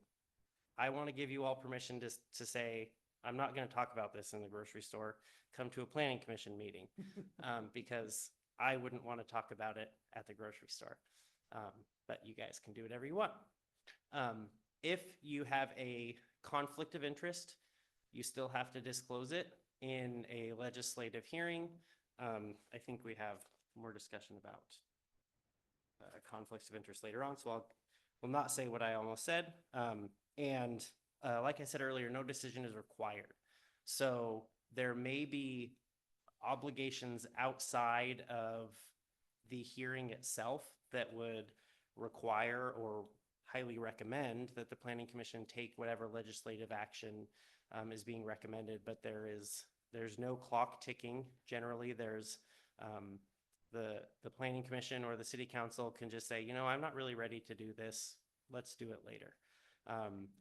I want to give you all permission to say, I'm not going to talk about this in the grocery store. Come to a planning commission meeting because I wouldn't want to talk about it at the grocery store. But you guys can do whatever you want. If you have a conflict of interest, you still have to disclose it in a legislative hearing. I think we have more discussion about conflicts of interest later on, so I will not say what I almost said. Like I said earlier, no decision is required. So there may be obligations outside of the hearing itself that would require or highly recommend that the planning commission take whatever legislative action is being recommended, but there's no clock ticking. Generally, there's the planning commission or the city council can just say, you know, I'm not really ready to do this. Let's do it later.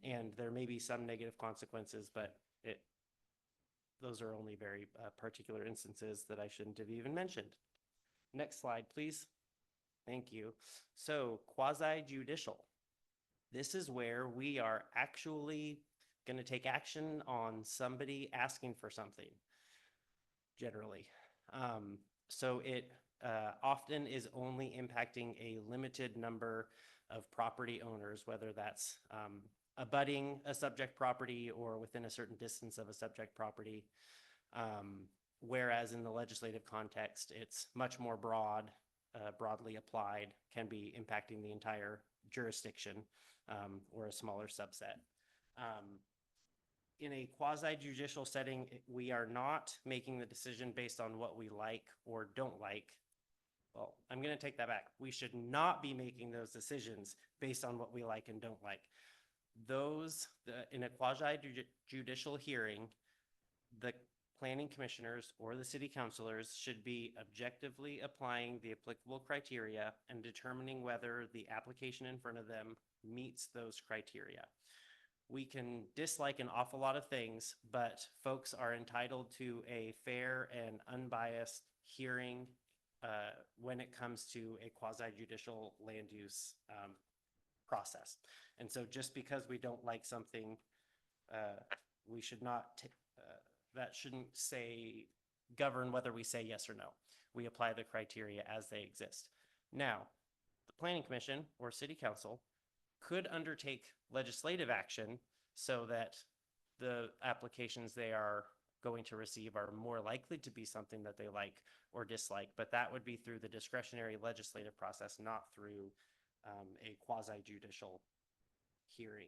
And there may be some negative consequences, but those are only very particular instances that I shouldn't have even mentioned. Next slide, please. Thank you. So quasi-judicial. This is where we are actually going to take action on somebody asking for something, generally. So it often is only impacting a limited number of property owners, whether that's abutting a subject property or within a certain distance of a subject property. Whereas in the legislative context, it's much more broadly applied, can be impacting the entire jurisdiction or a smaller subset. In a quasi-judicial setting, we are not making the decision based on what we like or don't like. Well, I'm going to take that back. We should not be making those decisions based on what we like and don't like. in a quasi judicial hearing, the planning commissioners or the city councilors should be objectively applying the applicable criteria and determining whether the application in front of them meets those criteria. We can dislike an awful lot of things, but folks are entitled to a fair and unbiased hearing when it comes to a quasi-judicial land use process. And so just because we don't like something, we should not, that shouldn't govern whether we say yes or no. We apply the criteria as they exist. Now, the planning commission or city council could undertake legislative action so that the applications they are going to receive are more likely to be something that they like or dislike, but that would be through the discretionary legislative process, not through a quasi-judicial hearing.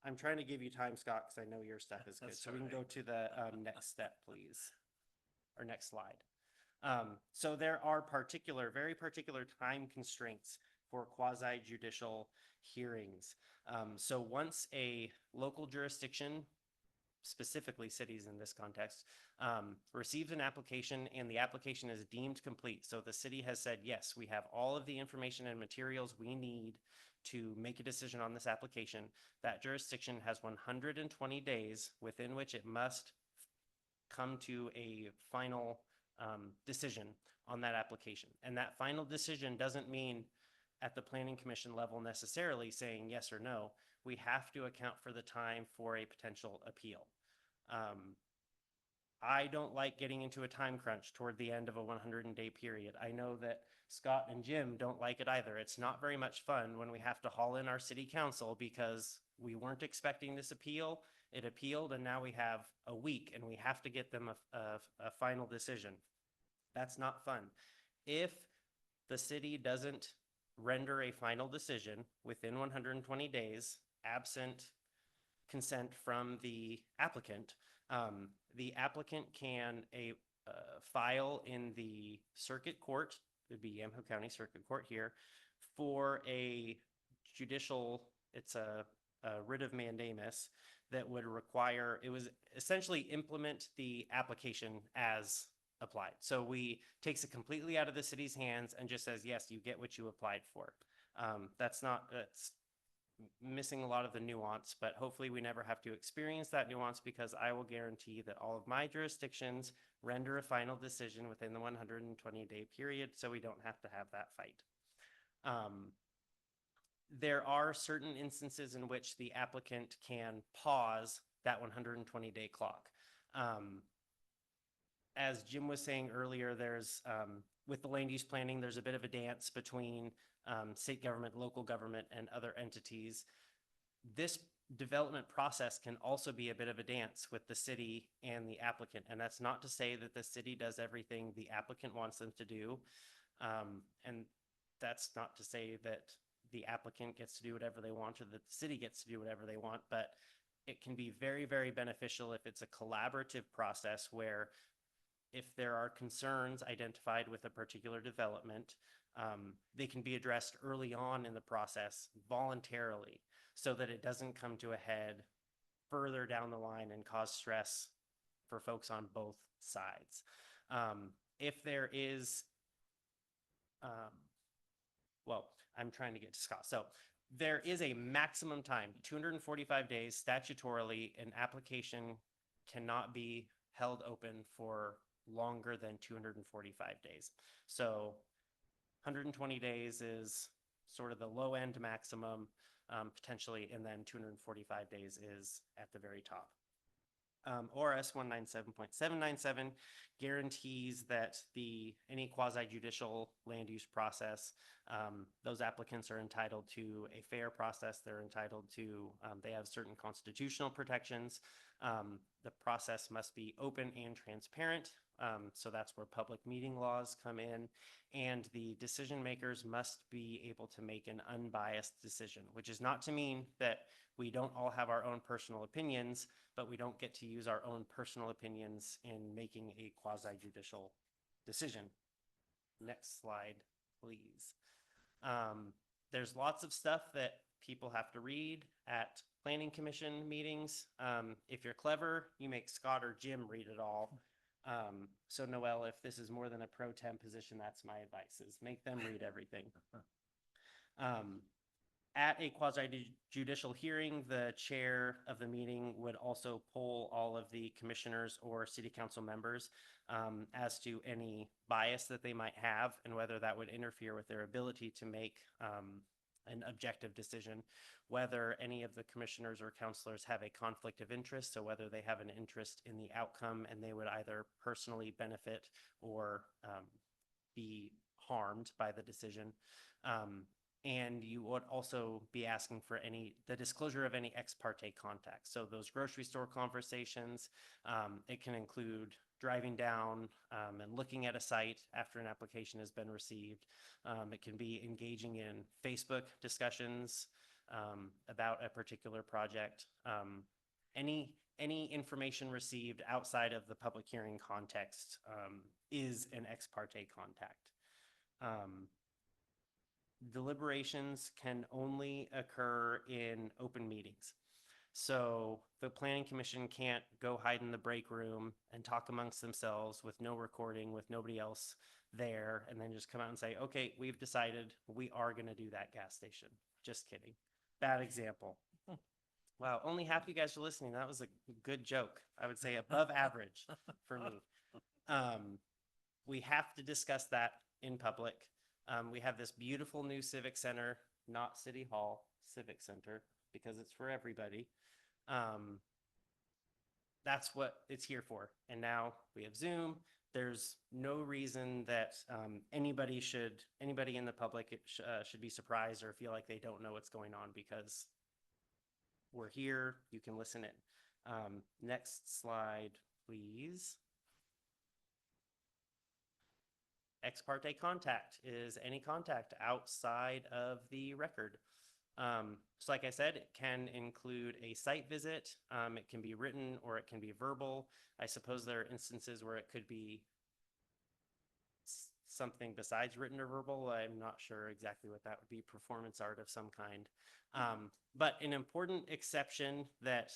I'm trying to give you time, Scott, because I know your stuff is good. That's So we can all go right. to the next step, please, or next slide. So there are very particular time constraints for quasi-judicial hearings. So once a local jurisdiction, specifically cities in this context, receives an application and the application is deemed complete. So the city has said, yes, we have all of the information and materials we need to make a decision on this application. That jurisdiction has 120 days within which it must come to a final decision on that application. And that final decision doesn't mean at the planning commission level necessarily saying yes or no. We have to account for the time for a potential appeal. I don't like getting into a time crunch toward the end of a 100-day period. I know that Scott and Jim don't like it either. It's not very much fun when we have to haul in our city council because we weren't expecting this appeal. It appealed and now we have a week and we have to get them a final decision. That's not fun. If the city doesn't render a final decision within 120 days, absent consent from the applicant can file in the circuit court, it would be Yamaha County Circuit Court here, for a judicial, it's a writ of mandamus that would require, it was essentially implement the application as applied. So takes it completely out of the city's hands and just says, yes, you get what you applied for. That's missing a lot of the nuance, but hopefully we never have to experience that nuance because I will guarantee that all of my jurisdictions render a final decision within the 120-day period, so we don't have to have that fight. There are certain instances in which the applicant can pause that 120-day clock. As Jim was saying earlier, there's with the land use planning, there's a bit of a dance between state government, local government, and other entities. This development process can also be a bit of a dance with the city and the applicant. And that's not to say that the city does everything the applicant wants them to do. And that's not to say that the applicant gets to do whatever they want or that the city gets to do whatever they want, but it can be very, very beneficial if it's a collaborative process where if there are concerns identified with a particular development, they can be addressed early on in the process voluntarily so that it doesn't come to a head further down the line and cause stress for folks on both sides. If there is, well, I'm trying to get to Scott. So there is a maximum time, 245 days statutorily, an application cannot be held open for longer than 245 days. So 120 days is sort of the low end maximum, potentially, and then 245 days is at the very top. ORS 197.797 guarantees that any quasi-judicial land use process, those applicants are entitled to a fair process. They're entitled to, they have certain constitutional protections. The process must be open and transparent. So that's where public meeting laws come in, and the decision makers must be able to make an unbiased decision, which is not to mean that we don't all have our own personal opinions, but we don't get to use our own personal opinions in making a quasi-judicial decision. Next slide, please. There's lots of stuff that people have to read at planning commission meetings. If you're clever, you make Scott or Jim read it all. So Noel, if this is more than a pro tem position, that's my advice, is make them read everything. At a quasi judicial hearing, the chair of the meeting would also poll all of the commissioners or city council members as to any bias that they might have and whether that would interfere with their ability to make an objective decision, whether any of the commissioners or counselors have a conflict of interest, so whether they have an interest in the outcome and they would either personally benefit or be harmed by the decision. And you would also be asking for the disclosure of any ex parte contacts. So those grocery store conversations, it can include driving down and looking at a site after an application has been received. It can be engaging in Facebook discussions about a particular project. Any information received outside of the public hearing context is an ex parte contact. Deliberations can only occur in open meetings. So the planning commission can't go hide in the break room and talk amongst themselves with no recording, with nobody else there, and then just come out and say, okay, we've decided we are going to do that gas station. Just kidding. Bad example. Wow, only half you guys are listening. That was a good joke. I would say above average for me. We have to discuss that in public. We have this beautiful new civic center, not City Hall, Civic Center, because it's for everybody. That's what it's here for. And now we have Zoom. There's no reason that anybody in the public should be surprised or feel like they don't know what's going on, because we're here. You can listen in. Next slide, please. Ex parte contact is any contact outside of the record. So like I said, it can include a site visit. It can be written or it can be verbal. I suppose there are instances where it could be something besides written or verbal. I'm not sure exactly what that would be, performance art of some kind. But an important exception that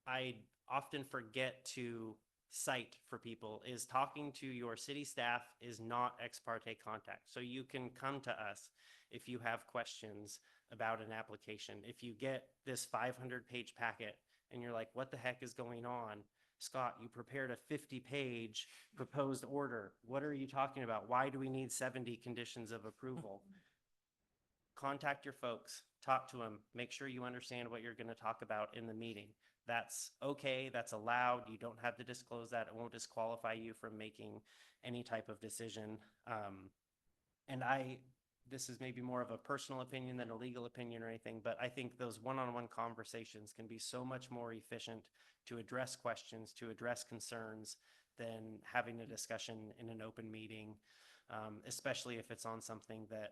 I often forget to cite for people is talking to your city staff is not ex parte contact. So you can come to us if you have questions about an application. If you get this 500-page packet and you're like, what the heck is going on? Scott, you prepared a 50-page proposed order. What are you talking about? Why do we need 70 conditions of approval? Contact your folks, talk to them, make sure you understand what you're going to talk about in the meeting. That's okay, that's allowed. You don't have to disclose that. It won't disqualify you from making any type of decision. And this is maybe more of a personal opinion than a legal opinion or anything, but I think those one-on-one conversations can be so much more efficient to address questions, to address concerns, than having a discussion in an open meeting, especially if it's on something that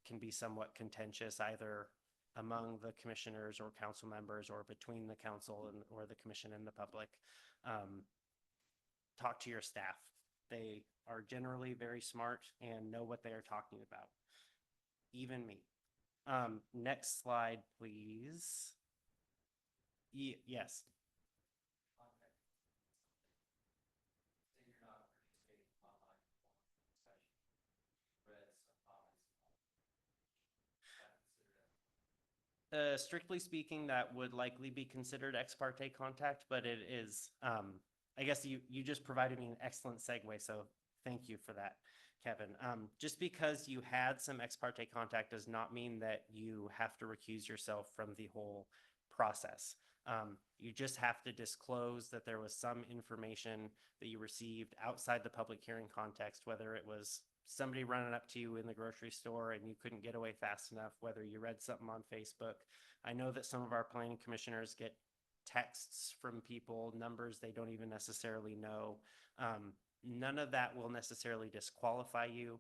can be somewhat contentious, either among the commissioners or council members or between the council or the commission and the public. Talk to your staff. They are generally very smart and know what they are talking about. Even me. Next slide, please. Yes. Strictly speaking, that would likely be considered ex parte contact, but it is, I guess you just provided me an excellent segue, so thank you for that, Kevin. Just because you had some ex parte contact does not mean that you have to recuse yourself from the whole process. You just have to disclose that there was some information that you received outside the public hearing context, whether it was somebody running up to you in the grocery store and you couldn't get away fast enough, whether you read something on Facebook. I know that some of our planning commissioners get texts from people, numbers they don't even necessarily know. None of that will necessarily disqualify you,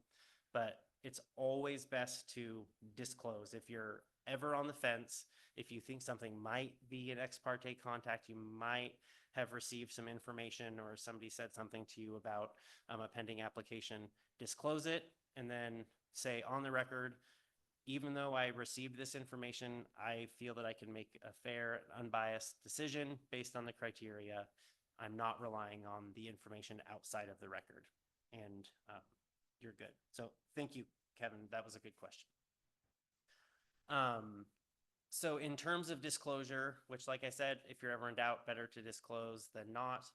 but it's always best to disclose. If you're ever on the fence, if you think something might be an ex parte contact, you might have received some information or somebody said something to you about a pending application, disclose it and then say on the record, even though I received this information, I feel that I can make a fair, unbiased decision based on the criteria. I'm not relying on the information outside of the record, and you're good. So thank you, Kevin. That was a good question. So in terms of disclosure, which like I said, if you're ever in doubt, better to disclose than not.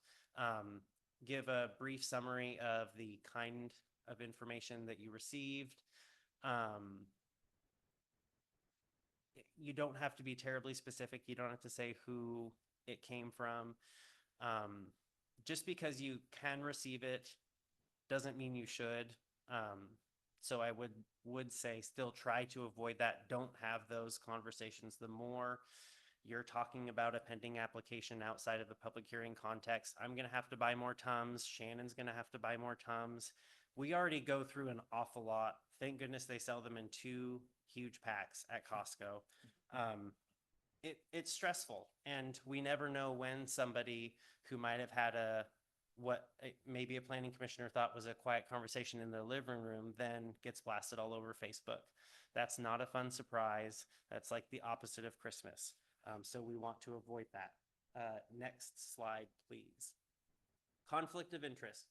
Give a brief summary of the kind of information that you received. You don't have to be terribly specific. You don't have to say who it came from. Just because you can receive it doesn't mean you should. So I would say still try to avoid that. Don't have those conversations. The more you're talking about a pending application outside of the public hearing context, I'm going to have to buy more Tums. Shannon's going to have to buy more Tums. We already go through an awful lot. Thank goodness they sell them in 2 huge packs at Costco. It's stressful, and we never know when somebody who might have had maybe a planning commissioner thought was a quiet conversation in their living room then gets blasted all over Facebook. That's not a fun surprise. That's like the opposite of Christmas. So we want to avoid that. Next slide, please. Conflict of interest.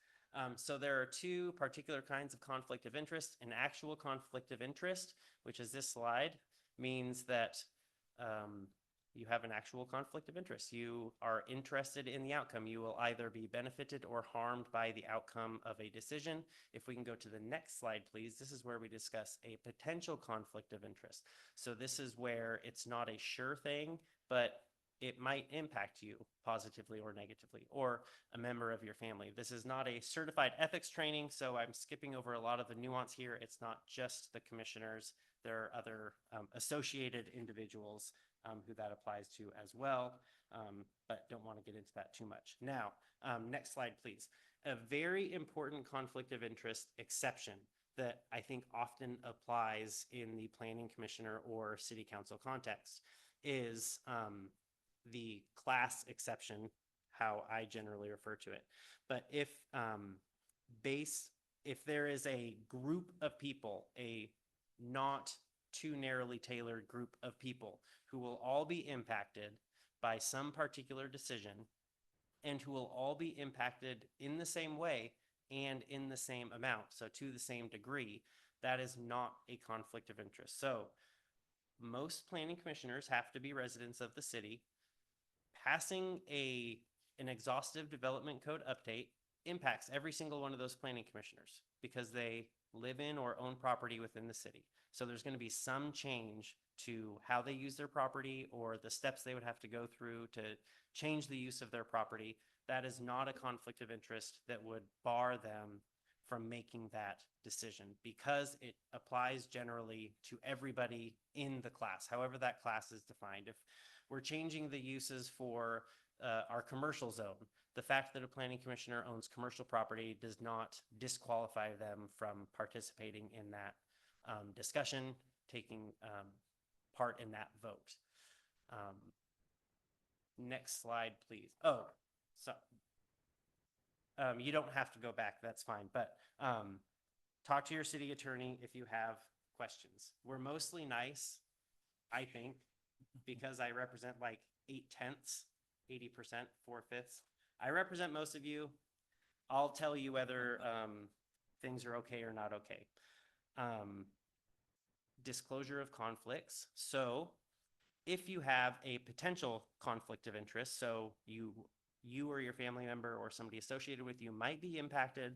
So there are 2 particular kinds of conflict of interest. An actual conflict of interest, which is this slide, means that you have an actual conflict of interest. You are interested in the outcome. You will either be benefited or harmed by the outcome of a decision. If we can go to the next slide, please. This is where we discuss a potential conflict of interest. So this is where it's not a sure thing, but it might impact you positively or negatively, or a member of your family. This is not a certified ethics training, so I'm skipping over a lot of the nuance here. It's not just the commissioners. There are other associated individuals who that applies to as well, but don't want to get into that too much. Now, next slide, please. A very important conflict of interest exception that I think often applies in the planning commissioner or city council context is the class exception, how I generally refer to it. But if there is a group of people, a not too narrowly tailored group of people who will all be impacted by some particular decision and who will all be impacted in the same way and in the same amount, so to the same degree, that is not a conflict of interest. So most planning commissioners have to be residents of the city. Passing an exhaustive development code update impacts every single one of those planning commissioners because they live in or own property within the city. So there's going to be some change to how they use their property or the steps they would have to go through to change the use of their property. That is not a conflict of interest that would bar them from making that decision because it applies generally to everybody in the class, however that class is defined. If we're changing the uses for our commercial zone, the fact that a planning commissioner owns commercial property does not disqualify them from participating in that discussion, taking part in that vote. Next slide, please. Oh, so you don't have to go back, that's fine, but talk to your city attorney if you have questions. We're mostly nice, I think, because I represent like 8/10, 80%, 4/5. I represent most of you. I'll tell you whether things are okay or not okay. Disclosure of conflicts. So if you have a potential conflict of interest, so you or your family member or somebody associated with you might be impacted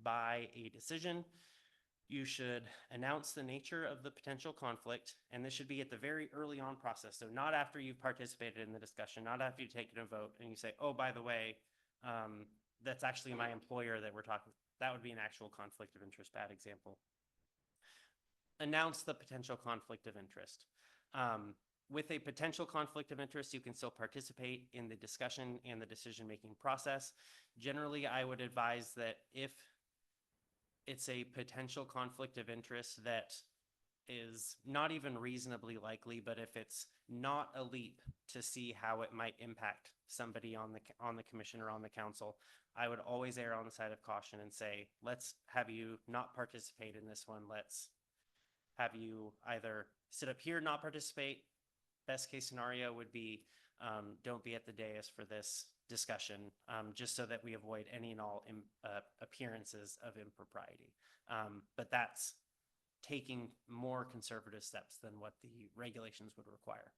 by a decision, you should announce the nature of the potential conflict, and this should be at the very early on process. So not after you've participated in the discussion, not after you've taken a vote and you say, oh, by the way, that's actually my employer that we're talking. That would be an actual conflict of interest, bad example. Announce the potential conflict of interest. With a potential conflict of interest, you can still participate in the discussion and the decision-making process. Generally, I would advise that if it's a potential conflict of interest that is not even reasonably likely, but if it's not a leap to see how it might impact somebody on the commission or on the council, I would always err on the side of caution and say, let's have you not participate in this one. Let's have you either sit up here, not participate. Best case scenario would be, don't be at the dais for this discussion, just so that we avoid any and all appearances of impropriety. But that's taking more conservative steps than what the regulations would require.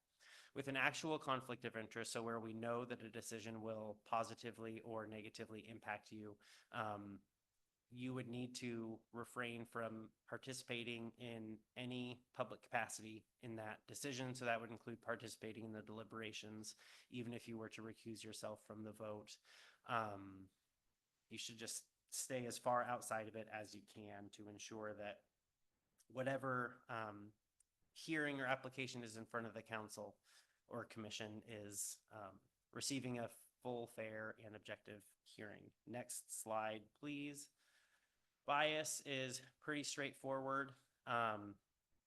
With an actual conflict of interest, so where we know that a decision will positively or negatively impact you, you would need to refrain from participating in any public capacity in that decision. So that would include participating in the deliberations, even if you were to recuse yourself from the vote. You should just stay as far outside of it as you can to ensure that whatever hearing or application is in front of the council or commission is receiving a full, fair, and objective hearing. Next slide, please. Bias is pretty straightforward.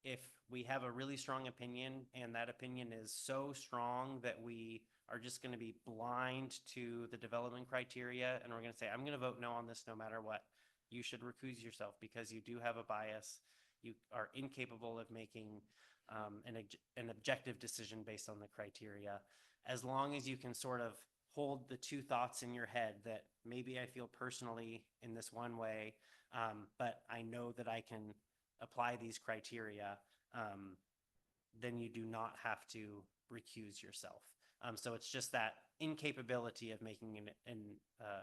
If we have a really strong opinion and that opinion is so strong that we are just going to be blind to the development criteria and we're going to say, I'm going to vote no on this no matter what, you should recuse yourself because you do have a bias. You are incapable of making an objective decision based on the criteria. As long as you can sort of hold the two thoughts in your head that maybe I feel personally in this one way, but I know that I can apply these criteria, then you do not have to recuse yourself. So it's just that incapability of making an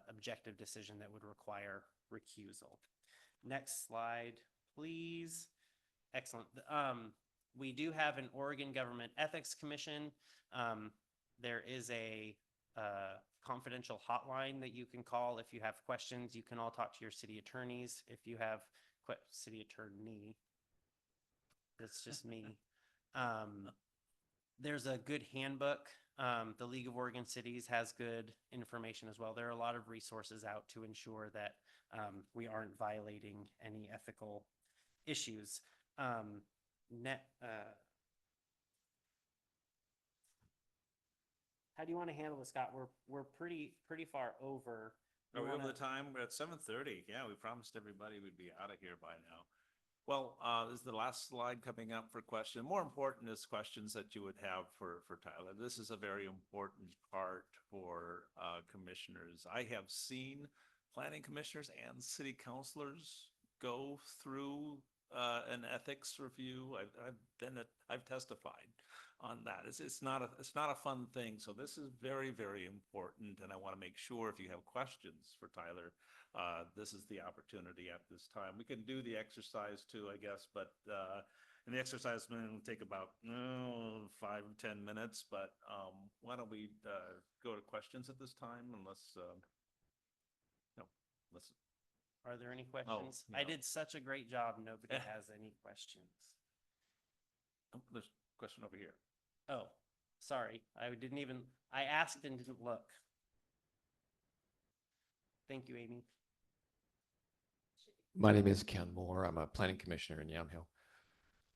objective decision that would require recusal. Next slide, please. Excellent. We do have an Oregon Government Ethics Commission. There is a confidential hotline that you can call if you have questions. You can all talk to your city attorneys if you have city attorney. That's just me. There's a good handbook. The League of Oregon Cities has good information as well. There are a lot of resources out to ensure that we aren't violating any ethical issues. How do you want to handle this, Scott? We're pretty far over. Are we over the time? We're at 7:30. Yeah, we promised everybody we'd be out of here by now. Well, this is the last slide coming up for question. More important is questions that you would have for Tyler. This is a very important part for commissioners. I have seen planning commissioners and city councilors go through an ethics review. I've testified on that. It's not a fun thing. So this is very, very important. And I want to make sure if you have questions for Tyler, this is the opportunity at this time. We can do the exercise too, I guess, but and the exercise will take about 5 or 10 minutes. But why don't we go to questions at this time? Are there any questions? I did such a great job. Nobody has any questions. There's a question over here. Oh, sorry. I asked and didn't look. Thank you, Amy. My name is Ken Moore. I'm a planning commissioner in Yamhill.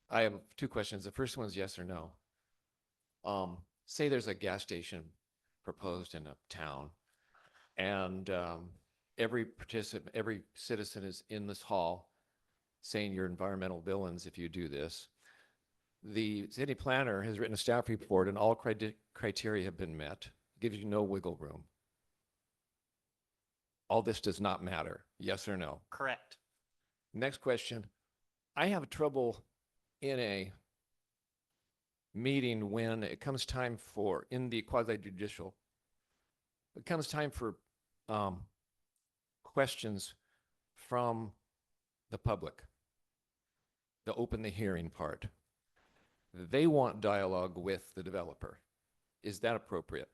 I have two questions. The first one is yes or no. Say there's a gas station proposed in a town and every citizen is in this hall saying you're environmental villains if you do this. The city planner has written a staff report and all criteria have been met. Gives you no wiggle room. All this does not matter. Yes or no? Correct. Next question. I have trouble in a meeting when it comes time for, in the quasi-judicial, it comes time for questions from the public, the open the hearing part. They want dialogue with the developer. Is that appropriate?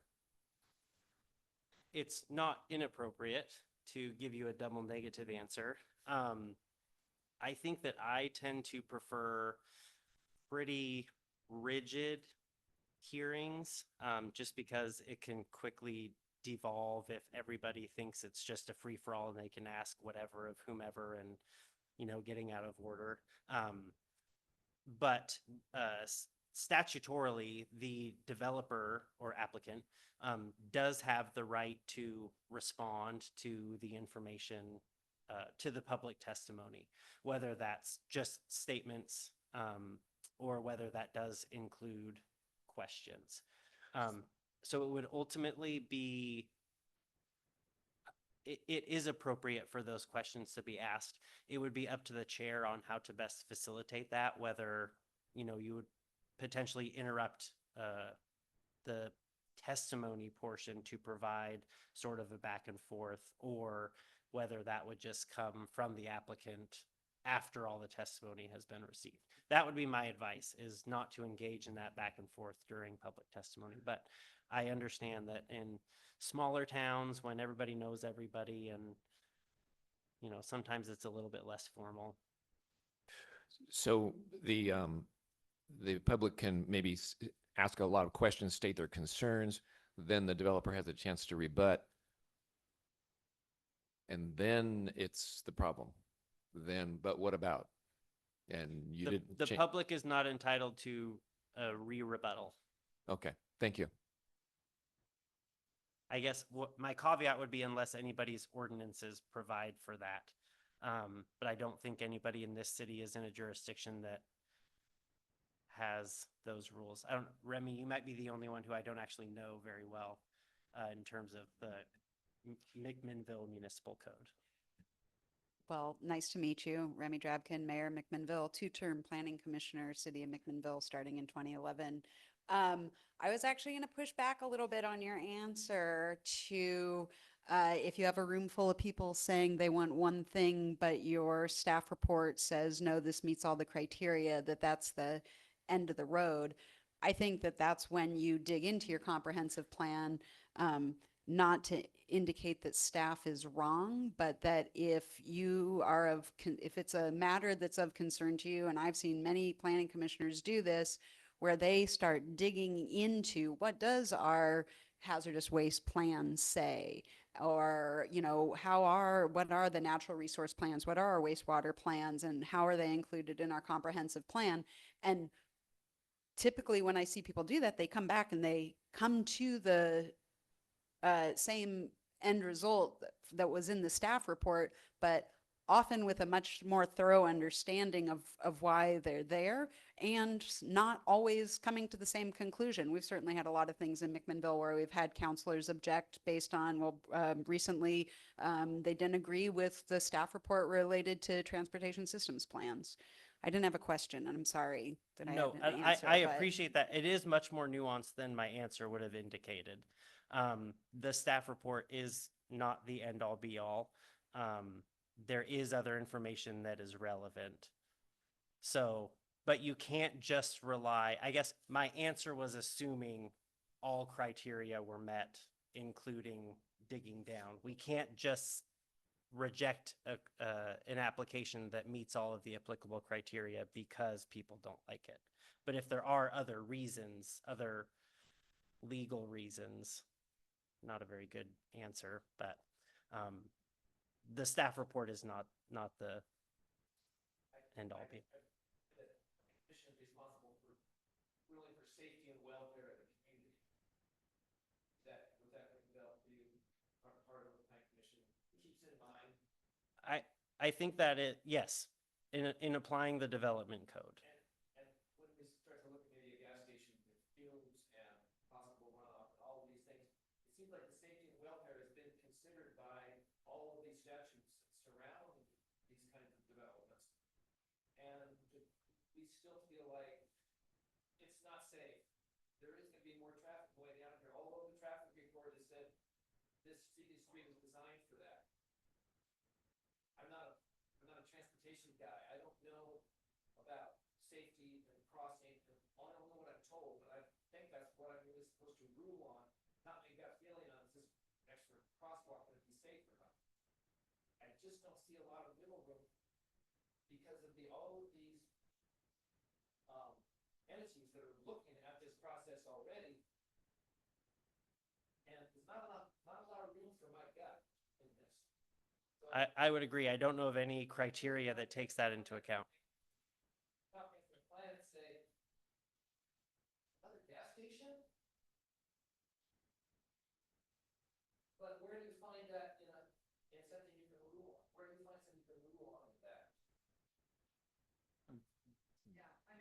It's not inappropriate to give you a double negative answer. I think that I tend to prefer pretty rigid hearings, just because it can quickly devolve if everybody thinks it's just a free-for-all and they can ask whatever of whomever and, getting out of order. But statutorily, the developer or applicant does have the right to respond to the information, to the public testimony, whether that's just statements or whether that does include questions. So it would ultimately be, it is appropriate for those questions to be asked. It would be up to the chair on how to best facilitate that, whether, you would potentially interrupt the testimony portion to provide sort of a back and forth, or whether that would just come from the applicant after all the testimony has been received. That would be my advice, is not to engage in that back and forth during public testimony. But I understand that in smaller towns, when everybody knows everybody, and sometimes it's a little bit less formal. So the public can maybe ask a lot of questions, state their concerns, then the developer has a chance to rebut. And then it's the problem. Then, but what about? And you didn't. The public is not entitled to a re-rebuttal. Okay, thank you. I guess what my caveat would be, unless anybody's ordinances provide for that. But I don't think anybody in this city is in a jurisdiction that has those rules. Remy, you might be the only one who I don't actually know very well in terms of the McMinnville Municipal Code. Well, nice to meet you. Remy Drabkin, Mayor McMinnville, two-term planning commissioner, City of McMinnville, starting in 2011. I was actually going to push back a little bit on your answer to if you have a room full of people saying they want one thing, but your staff report says, no, this meets all the criteria, that's the end of the road. I think that's when you dig into your comprehensive plan, not to indicate that staff is wrong, but that if you are if it's a matter that's of concern to you, and I've seen many planning commissioners do this, where they start digging into what does our hazardous waste plan say, or what are the natural resource plans, what are our wastewater plans, and how are they included in our comprehensive plan. And typically when I see people do that, they come back and they come to the same end result that was in the staff report, but often with a much more thorough understanding of why they're there, and not always coming to the same conclusion. We've certainly had a lot of things in McMinnville where we've had counselors object based on, recently they didn't agree with the staff report related to transportation systems plans. I didn't have a question, and I'm sorry that I No, didn't answer. I appreciate that. It is much more nuanced than my answer would have indicated. The staff report is not the end all be all. There is other information that is relevant. So, but you can't just rely, I guess my answer was assuming all criteria were met, including digging down. We can't just reject an application that meets all of the applicable criteria because people don't like it. But if there are other reasons, other legal reasons, not a very good answer, but the staff report is not the end all be. Commission responsible for safety and welfare of the community. Was that part of the plan commission keeps in mind? I think that yes, in applying the development code. And when we start to look at maybe a gas station with fumes and possible runoff and all of these things, it seems like the safety and welfare has been considered by all of these statutes that surround these kinds of developments. And we still feel like it's not safe. There is going to be more traffic going down here, although the traffic report has said this city street is designed for that. I'm not a transportation guy. I don't know about safety and crossing. I don't know what I'm told, but I think that's what I'm really supposed to rule on, not make that feeling on is this extra crosswalk going to be safe or not. I just don't see a lot of wiggle room because of all of these entities that are looking at this process already. And there's not a lot of room for my gut in this. So I would agree. I don't know of any criteria that takes that into account. talking for the plan and say, another gas station? But where do you find that in something you can rule on? Where do you find something you can rule on with that? Yeah, I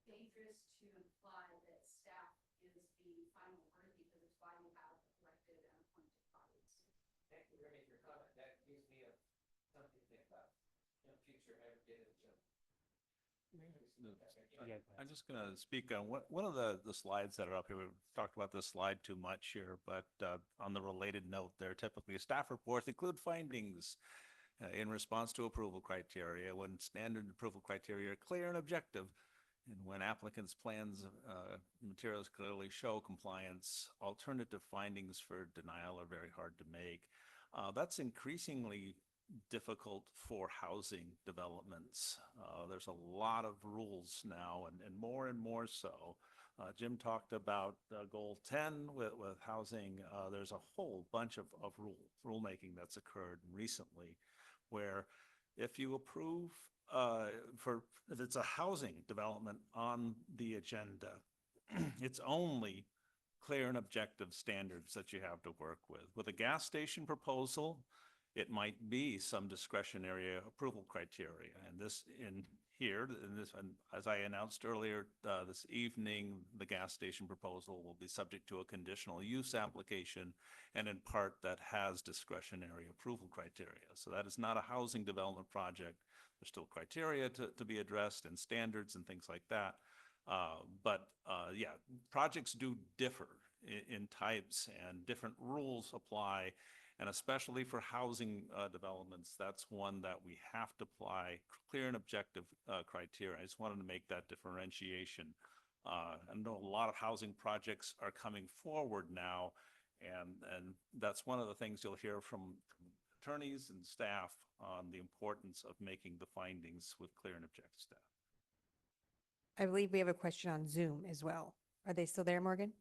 dangerous to imply that staff is the final word because it's why you have elected and appointed bodies. Thank you, Remy, for your comment. That gives me something to think about in the future. I would get it. I'm just going to speak on one of the slides that are up here. We've talked about this slide too much here, but on the related note, there typically staff reports include findings in response to approval criteria when standard approval criteria are clear and objective, and when applicants' plans materials clearly show compliance. Alternative findings for denial are very hard to make. That's increasingly difficult for housing developments. There's a lot of rules now, and more so. Jim talked about goal 10 with housing. There's a whole bunch of rulemaking that's occurred recently where if you approve if it's a housing development on the agenda, it's only clear and objective standards that you have to work with. With a gas station proposal, it might be some discretionary approval criteria. And this in here, and as I announced earlier this evening, the gas station proposal will be subject to a conditional use application, and in part that has discretionary approval criteria. So that is not a housing development project. There's still criteria to be addressed and standards and things like that. But yeah, projects do differ in types, and different rules apply. And especially for housing developments, that's one that we have to apply clear and objective criteria. I just wanted to make that differentiation. I know a lot of housing projects are coming forward now, and that's one of the things you'll hear from attorneys and staff on the importance of making the findings with clear and objective staff. I believe we have a question on Zoom as well. Are they still there, Morgan?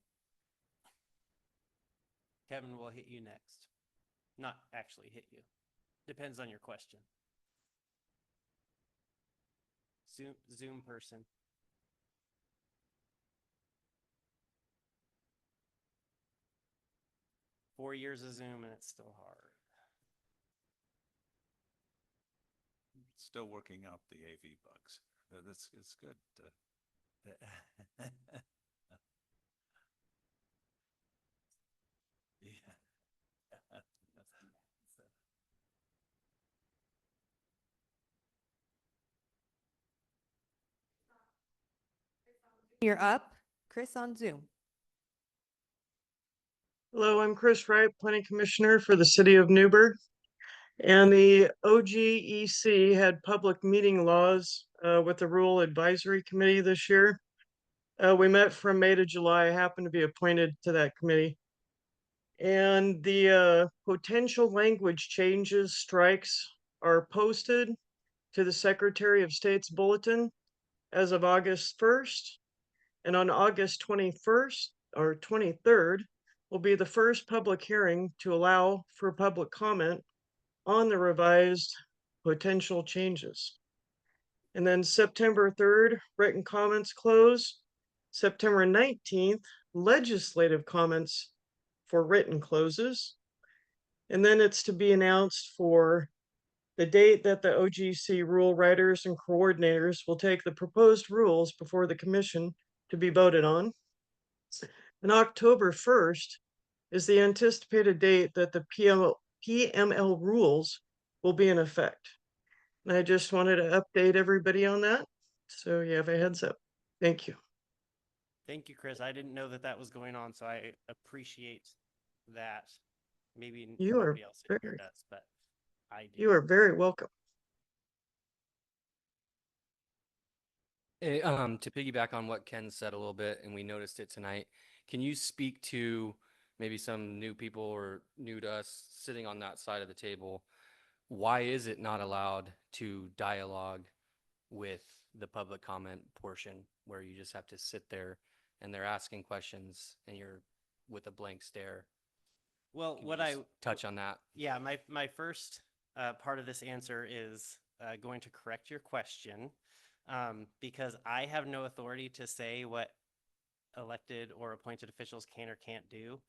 Kevin will hit you next. Not actually hit you. Depends on your question. Zoom person. Four years of Zoom and it's still hard. Still working out the AV bugs. It's good. Yeah. You're up, Chris, on Zoom. Hello, I'm Chris Wright, Planning Commissioner for the City of Newburgh. And the OGEC had public meeting laws with the Rural Advisory Committee this year. We met from May to July. I happened to be appointed to that committee. And the potential language changes, strikes are posted to the Secretary of State's bulletin as of August 1st. And on August 21st or 23rd will be the first public hearing to allow for public comment on the revised potential changes. And then September 3rd, written comments close. September 19th, legislative comments for written closes. And then it's to be announced for the date that the OGC rule writers and coordinators will take the proposed rules before the commission to be voted on. And October 1st is the anticipated date that the PML rules will be in effect. And I just wanted to update everybody on that, so you have a heads up. Thank you. Thank you, Chris. I didn't know that that was going on, so I appreciate that. Maybe You are nobody else in here very- does, but I do. You are very welcome. To piggyback on what Ken said a little bit, and we noticed it tonight, can you speak to maybe some new people or new to us sitting on that side of the table? Why is it not allowed to dialogue with the public comment portion where you just have to sit there and they're asking questions and you're with a blank stare? Well, Can you what just I touch on that? Yeah, my first part of this answer is going to correct your question because I have no authority to say what elected or appointed officials can or can't do.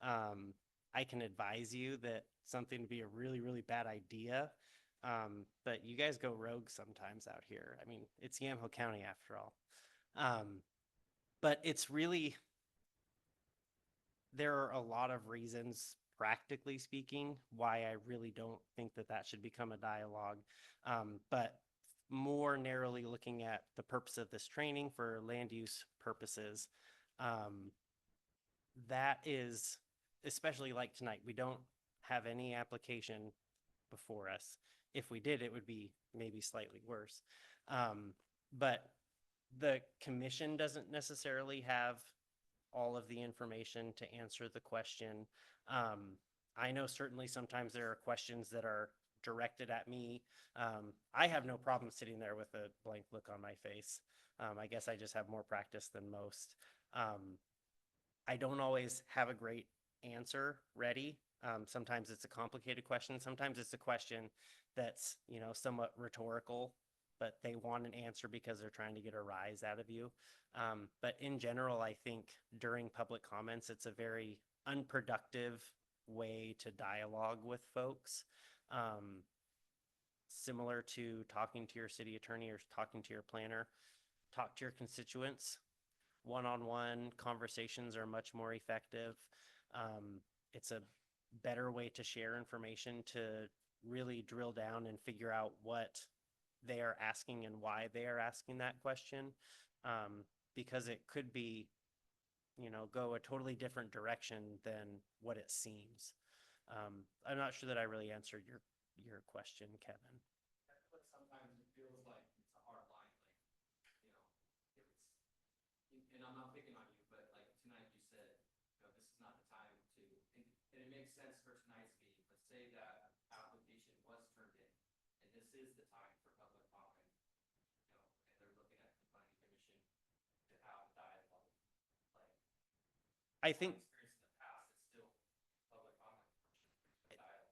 I can advise you that something would be a really, really bad idea, but you guys go rogue sometimes out here. I mean, it's Yamhill County after all. But it's really, there are a lot of reasons, practically speaking, why I really don't think that that should become a dialogue. But more narrowly looking at the purpose of this training for land use purposes, that is, especially like tonight, we don't have any application before us. If we did, it would be maybe slightly worse. But the commission doesn't necessarily have all of the information to answer the question. I know certainly sometimes there are questions that are directed at me. I have no problem sitting there with a blank look on my face. I guess I just have more practice than most. I don't always have a great answer ready. Sometimes it's a complicated question. Sometimes it's a question that's, somewhat rhetorical, but they want an answer because they're trying to get a rise out of you. But in general, I think during public comments, it's a very unproductive way to dialogue with folks. Similar to talking to your city attorney or talking to your planner, talk to your constituents. One-on-one conversations are much more effective. It's a better way to share information, to really drill down and figure out what they are asking and why they are asking that question. Because it could be, go a totally different direction than what it seems. I'm not sure that I really answered your question, Kevin. But sometimes it feels like it's a hard line, and I'm not picking on you, but like tonight you said, this is not the time to, and it makes sense for tonight's meeting, but say that application was turned in, and this is the time for public comment, and they're looking at the planning commission to have a dialogue. I think Experience in the past, it's still public comment, dialogue.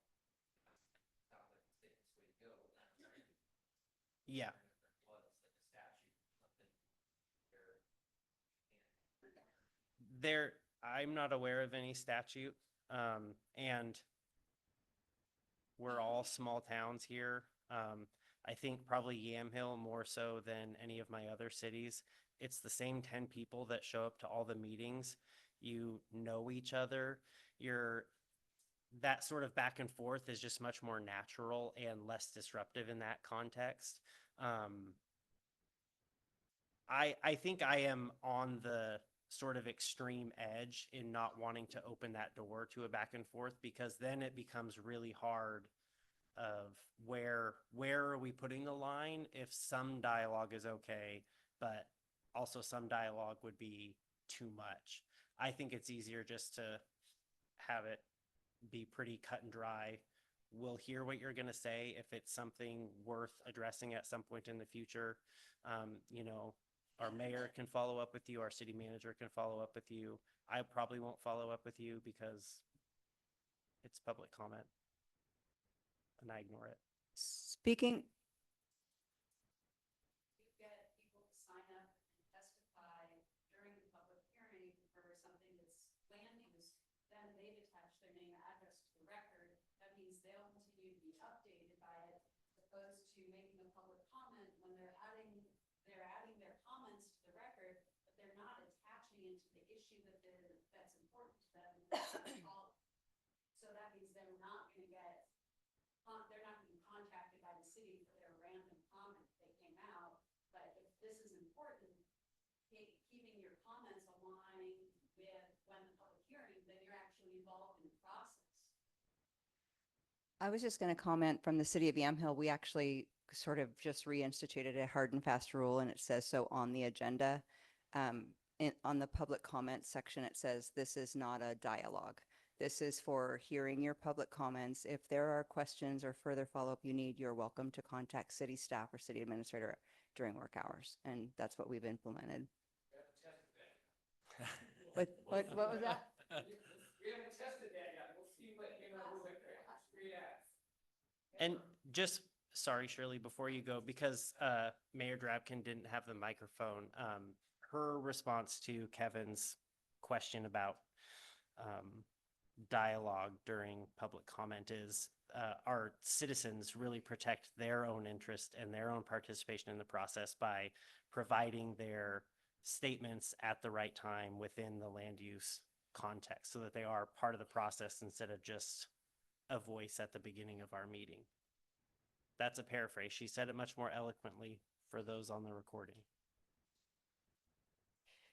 Sounds like the safest way to go. Yeah. I'm not aware of any statute, and we're all small towns here. I think probably Yamhill more so than any of my other cities. It's the same 10 people that show up to all the meetings. You know each other. That sort of back and forth is just much more natural and less disruptive in that context. I think I am on the sort of extreme edge in not wanting to open that door to a back and forth, because then it becomes really hard of where are we putting the line if some dialogue is okay, but also some dialogue would be too much. I think it's easier just to have it be pretty cut and dry. We'll hear what you're going to say. If it's something worth addressing at some point in the future, our mayor can follow up with you, our city manager can follow up with you. I probably won't follow up with you because it's public comment and I ignore it. Speaking. Get people to sign up and testify during the public hearing for something that's land use, then they've attached their name and address to the record. That means they'll continue to be updated by it, as opposed to making a public comment when they're adding their comments to the record, but they're not attaching it to the issue that's important to them. So that means they're not going to be contacted by the city for their random comment they came out. But if this is important, keeping your comments aligned with when the public hearing, then you're actually involved in the process. I was just going to comment from the city of Yamhill. We actually sort of just reinstituted a hard and fast rule, and it says so on the agenda. On the public comment section, it says this is not a dialogue. This is for hearing your public comments. If there are questions or further follow-up you need, you're welcome to contact city staff or city administrator during work hours. And that's what we've implemented. What was that? We haven't tested that yet. We'll see what came out with it. And just, sorry, Shirley, before you go, because Mayor Drabkin didn't have the microphone, her response to Kevin's question about dialogue during public comment is our citizens really protect their own interest and their own participation in the process by providing their statements at the right time within the land use context so that they are part of the process instead of just a voice at the beginning of our meeting. That's a paraphrase. She said it much more eloquently for those on the recording.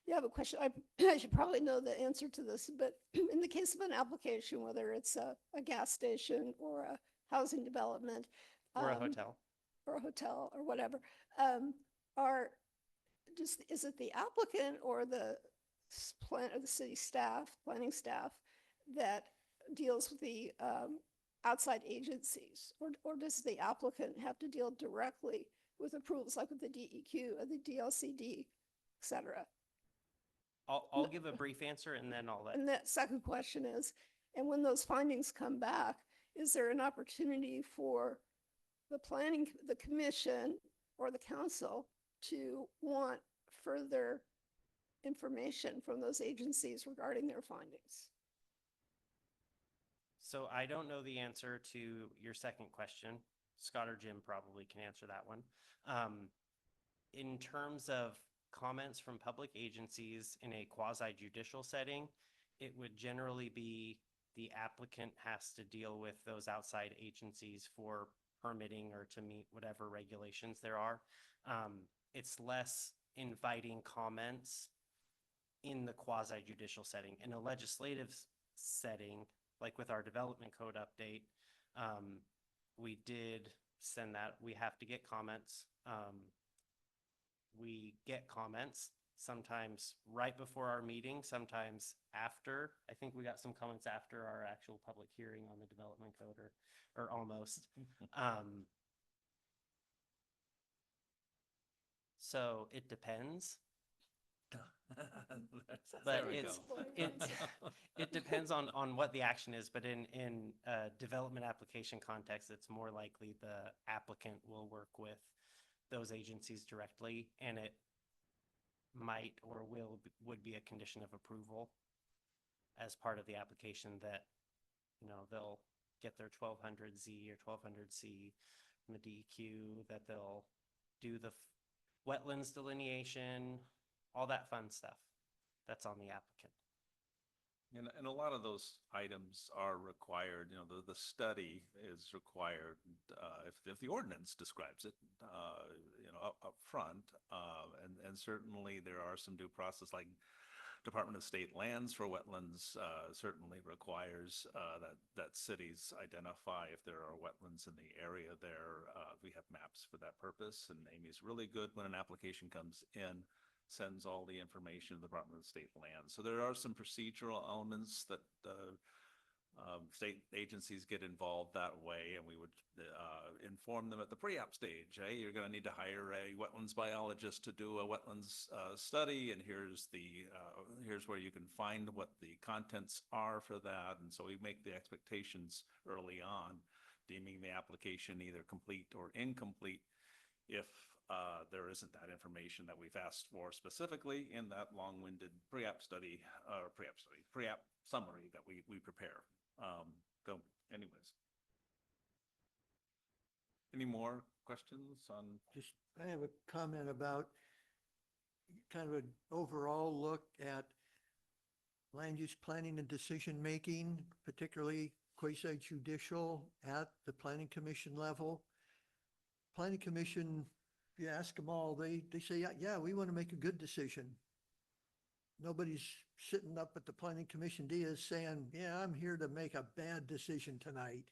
Yeah, I have a question. I should probably know the answer to this, but in the case of an application, whether it's a gas station or a housing development. Or a hotel. Or a hotel or whatever, is it the applicant or the or the city staff, planning staff that deals with the outside agencies? Or does the applicant have to deal directly with approvals like with the DEQ or the DLCD, et cetera? I'll give a brief answer and then I'll let. And that second question is, and when those findings come back, is there an opportunity for the commission or the council to want further information from those agencies regarding their findings? So I don't know the answer to your second question. Scott or Jim probably can answer that one. In terms of comments from public agencies in a quasi-judicial setting, it would generally be the applicant has to deal with those outside agencies for permitting or to meet whatever regulations there are. It's less inviting comments in the quasi-judicial setting. In a legislative setting, like with our development code update, we did send that. We have to get comments. We get comments sometimes right before our meeting, sometimes after. I think we got some comments after our actual public hearing on the development code, or almost. So it depends. But it depends on what the action is. But in a development application context, it's more likely the applicant will work with those agencies directly, and it might or would be a condition of approval as part of the application that, you know, they'll get their 1200Z or 1200C from the DEQ, that they'll do the wetlands delineation, all that fun stuff that's on the applicant. And a lot of those items are required, you know, the study is required, if the ordinance describes it, you know, up front. And certainly there are some due process, like Department of State Lands for wetlands, certainly requires, that cities identify if there are wetlands in the area there. We have maps for that purpose, and Amy's really good when an application comes in, sends all the information to the Department of State Lands. So there are some procedural elements that state agencies get involved that way, and we would inform them at the pre-app stage. Hey, you're going to need to hire a wetlands biologist to do a wetlands study, and here's where you can find what the contents are for that. And so we make the expectations early on, deeming the application either complete or incomplete if there isn't that information that we've asked for specifically in that long-winded pre-app summary that we prepare. So anyways. Any more questions on? Just, I have a comment about kind of an overall look at land use planning and decision-making, particularly quasi-judicial at the planning commission level. Planning commission, if you ask them all, they say, yeah, we want to make a good decision. Nobody's sitting up at the planning commission dais saying, yeah, I'm here to make a bad decision tonight.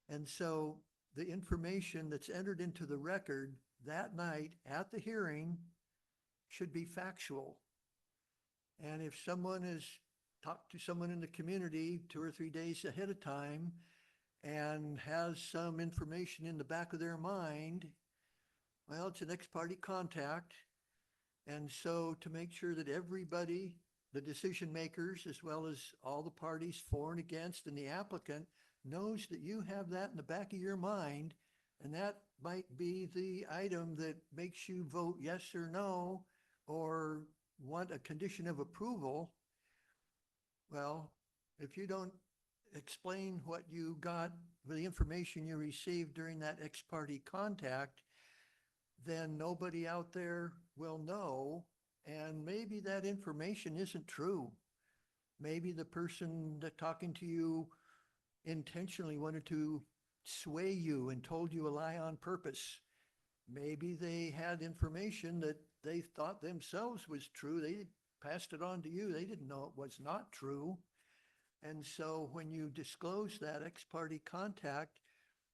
And so the information that's entered into the record that night at the hearing should be factual. And if someone has talked to someone in the community 2 or 3 days ahead of time and has some information in the back of their mind, well, it's an ex-parte contact. And so to make sure that everybody, the decision makers, as well as all the parties for and against and the applicant, knows that you have that in the back of your mind, and that might be the item that makes you vote yes or no, or want a condition of approval. Well, if you don't explain what you got, the information you received during that ex-parte contact, then nobody out there will know And maybe that information isn't true. Maybe the person that talking to you intentionally wanted to sway you and told you a lie on purpose. Maybe they had information that they thought themselves was true. They passed it on to you. They didn't know it was not true. And so when you disclose that ex parte contact,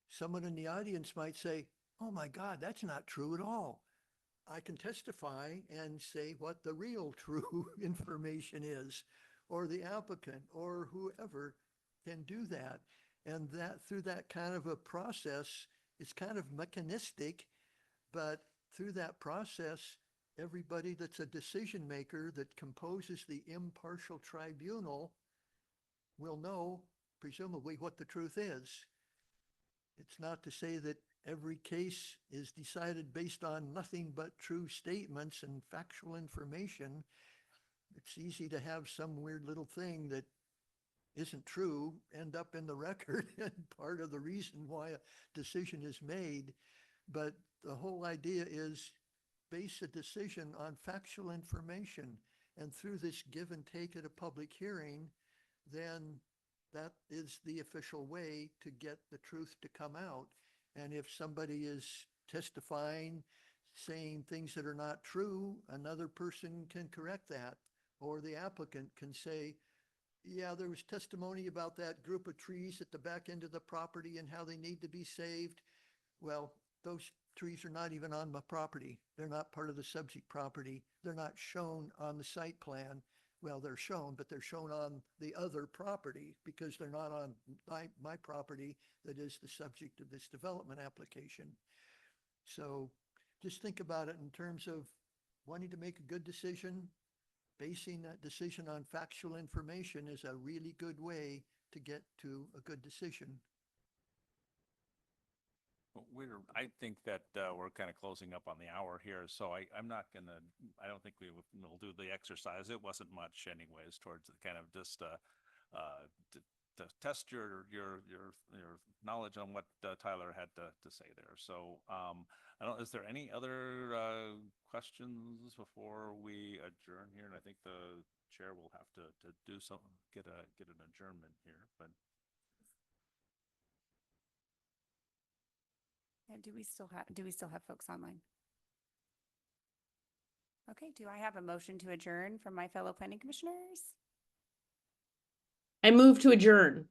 someone in the audience might say, oh my God, that's not true at all. I can testify and say what the real true information is, or the applicant or whoever can do that. And that through that kind of a process, it's kind of mechanistic, but through that process, everybody that's a decision maker that composes the impartial tribunal will know, presumably, what the truth is. It's not to say that every case is decided based on nothing but true statements and factual information. It's easy to have some weird little thing that isn't true end up in the record and part of the reason why a decision is made. But the whole idea is base a decision on factual information. And through this give and take at a public hearing, then that is the official way to get the truth to come out. And if somebody is testifying, saying things that are not true, another person can correct that. Or the applicant can say, yeah, there was testimony about that group of trees at the back end of the property and how they need to be saved. Well, those trees are not even on my property. They're not part of the subject property. They're not shown on the site plan. Well, they're shown, but they're shown on the other property because they're not on my property that is the subject of this development application. So just think about it in terms of wanting to make a good decision. Basing that decision on factual information is a really good way to get to a good decision. I think that we're kind of closing up on the hour here, so I'm not gonna, I don't think we'll do the exercise. It wasn't much anyways towards the kind of just to test your knowledge on what Tyler had to say there. So is there any other questions before we adjourn here? And I think the chair will have to do something, get an adjournment here, but. Yeah, do we still have folks online? Okay, do I have a motion to adjourn from my fellow planning commissioners? I move to adjourn.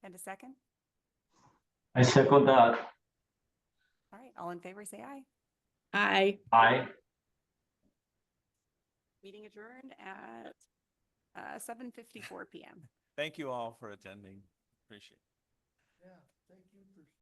And a second? I second that. All right, all in favor, say aye. Aye. Aye. Meeting adjourned at 7:54 PM. Thank you all for attending. Appreciate it. Yeah.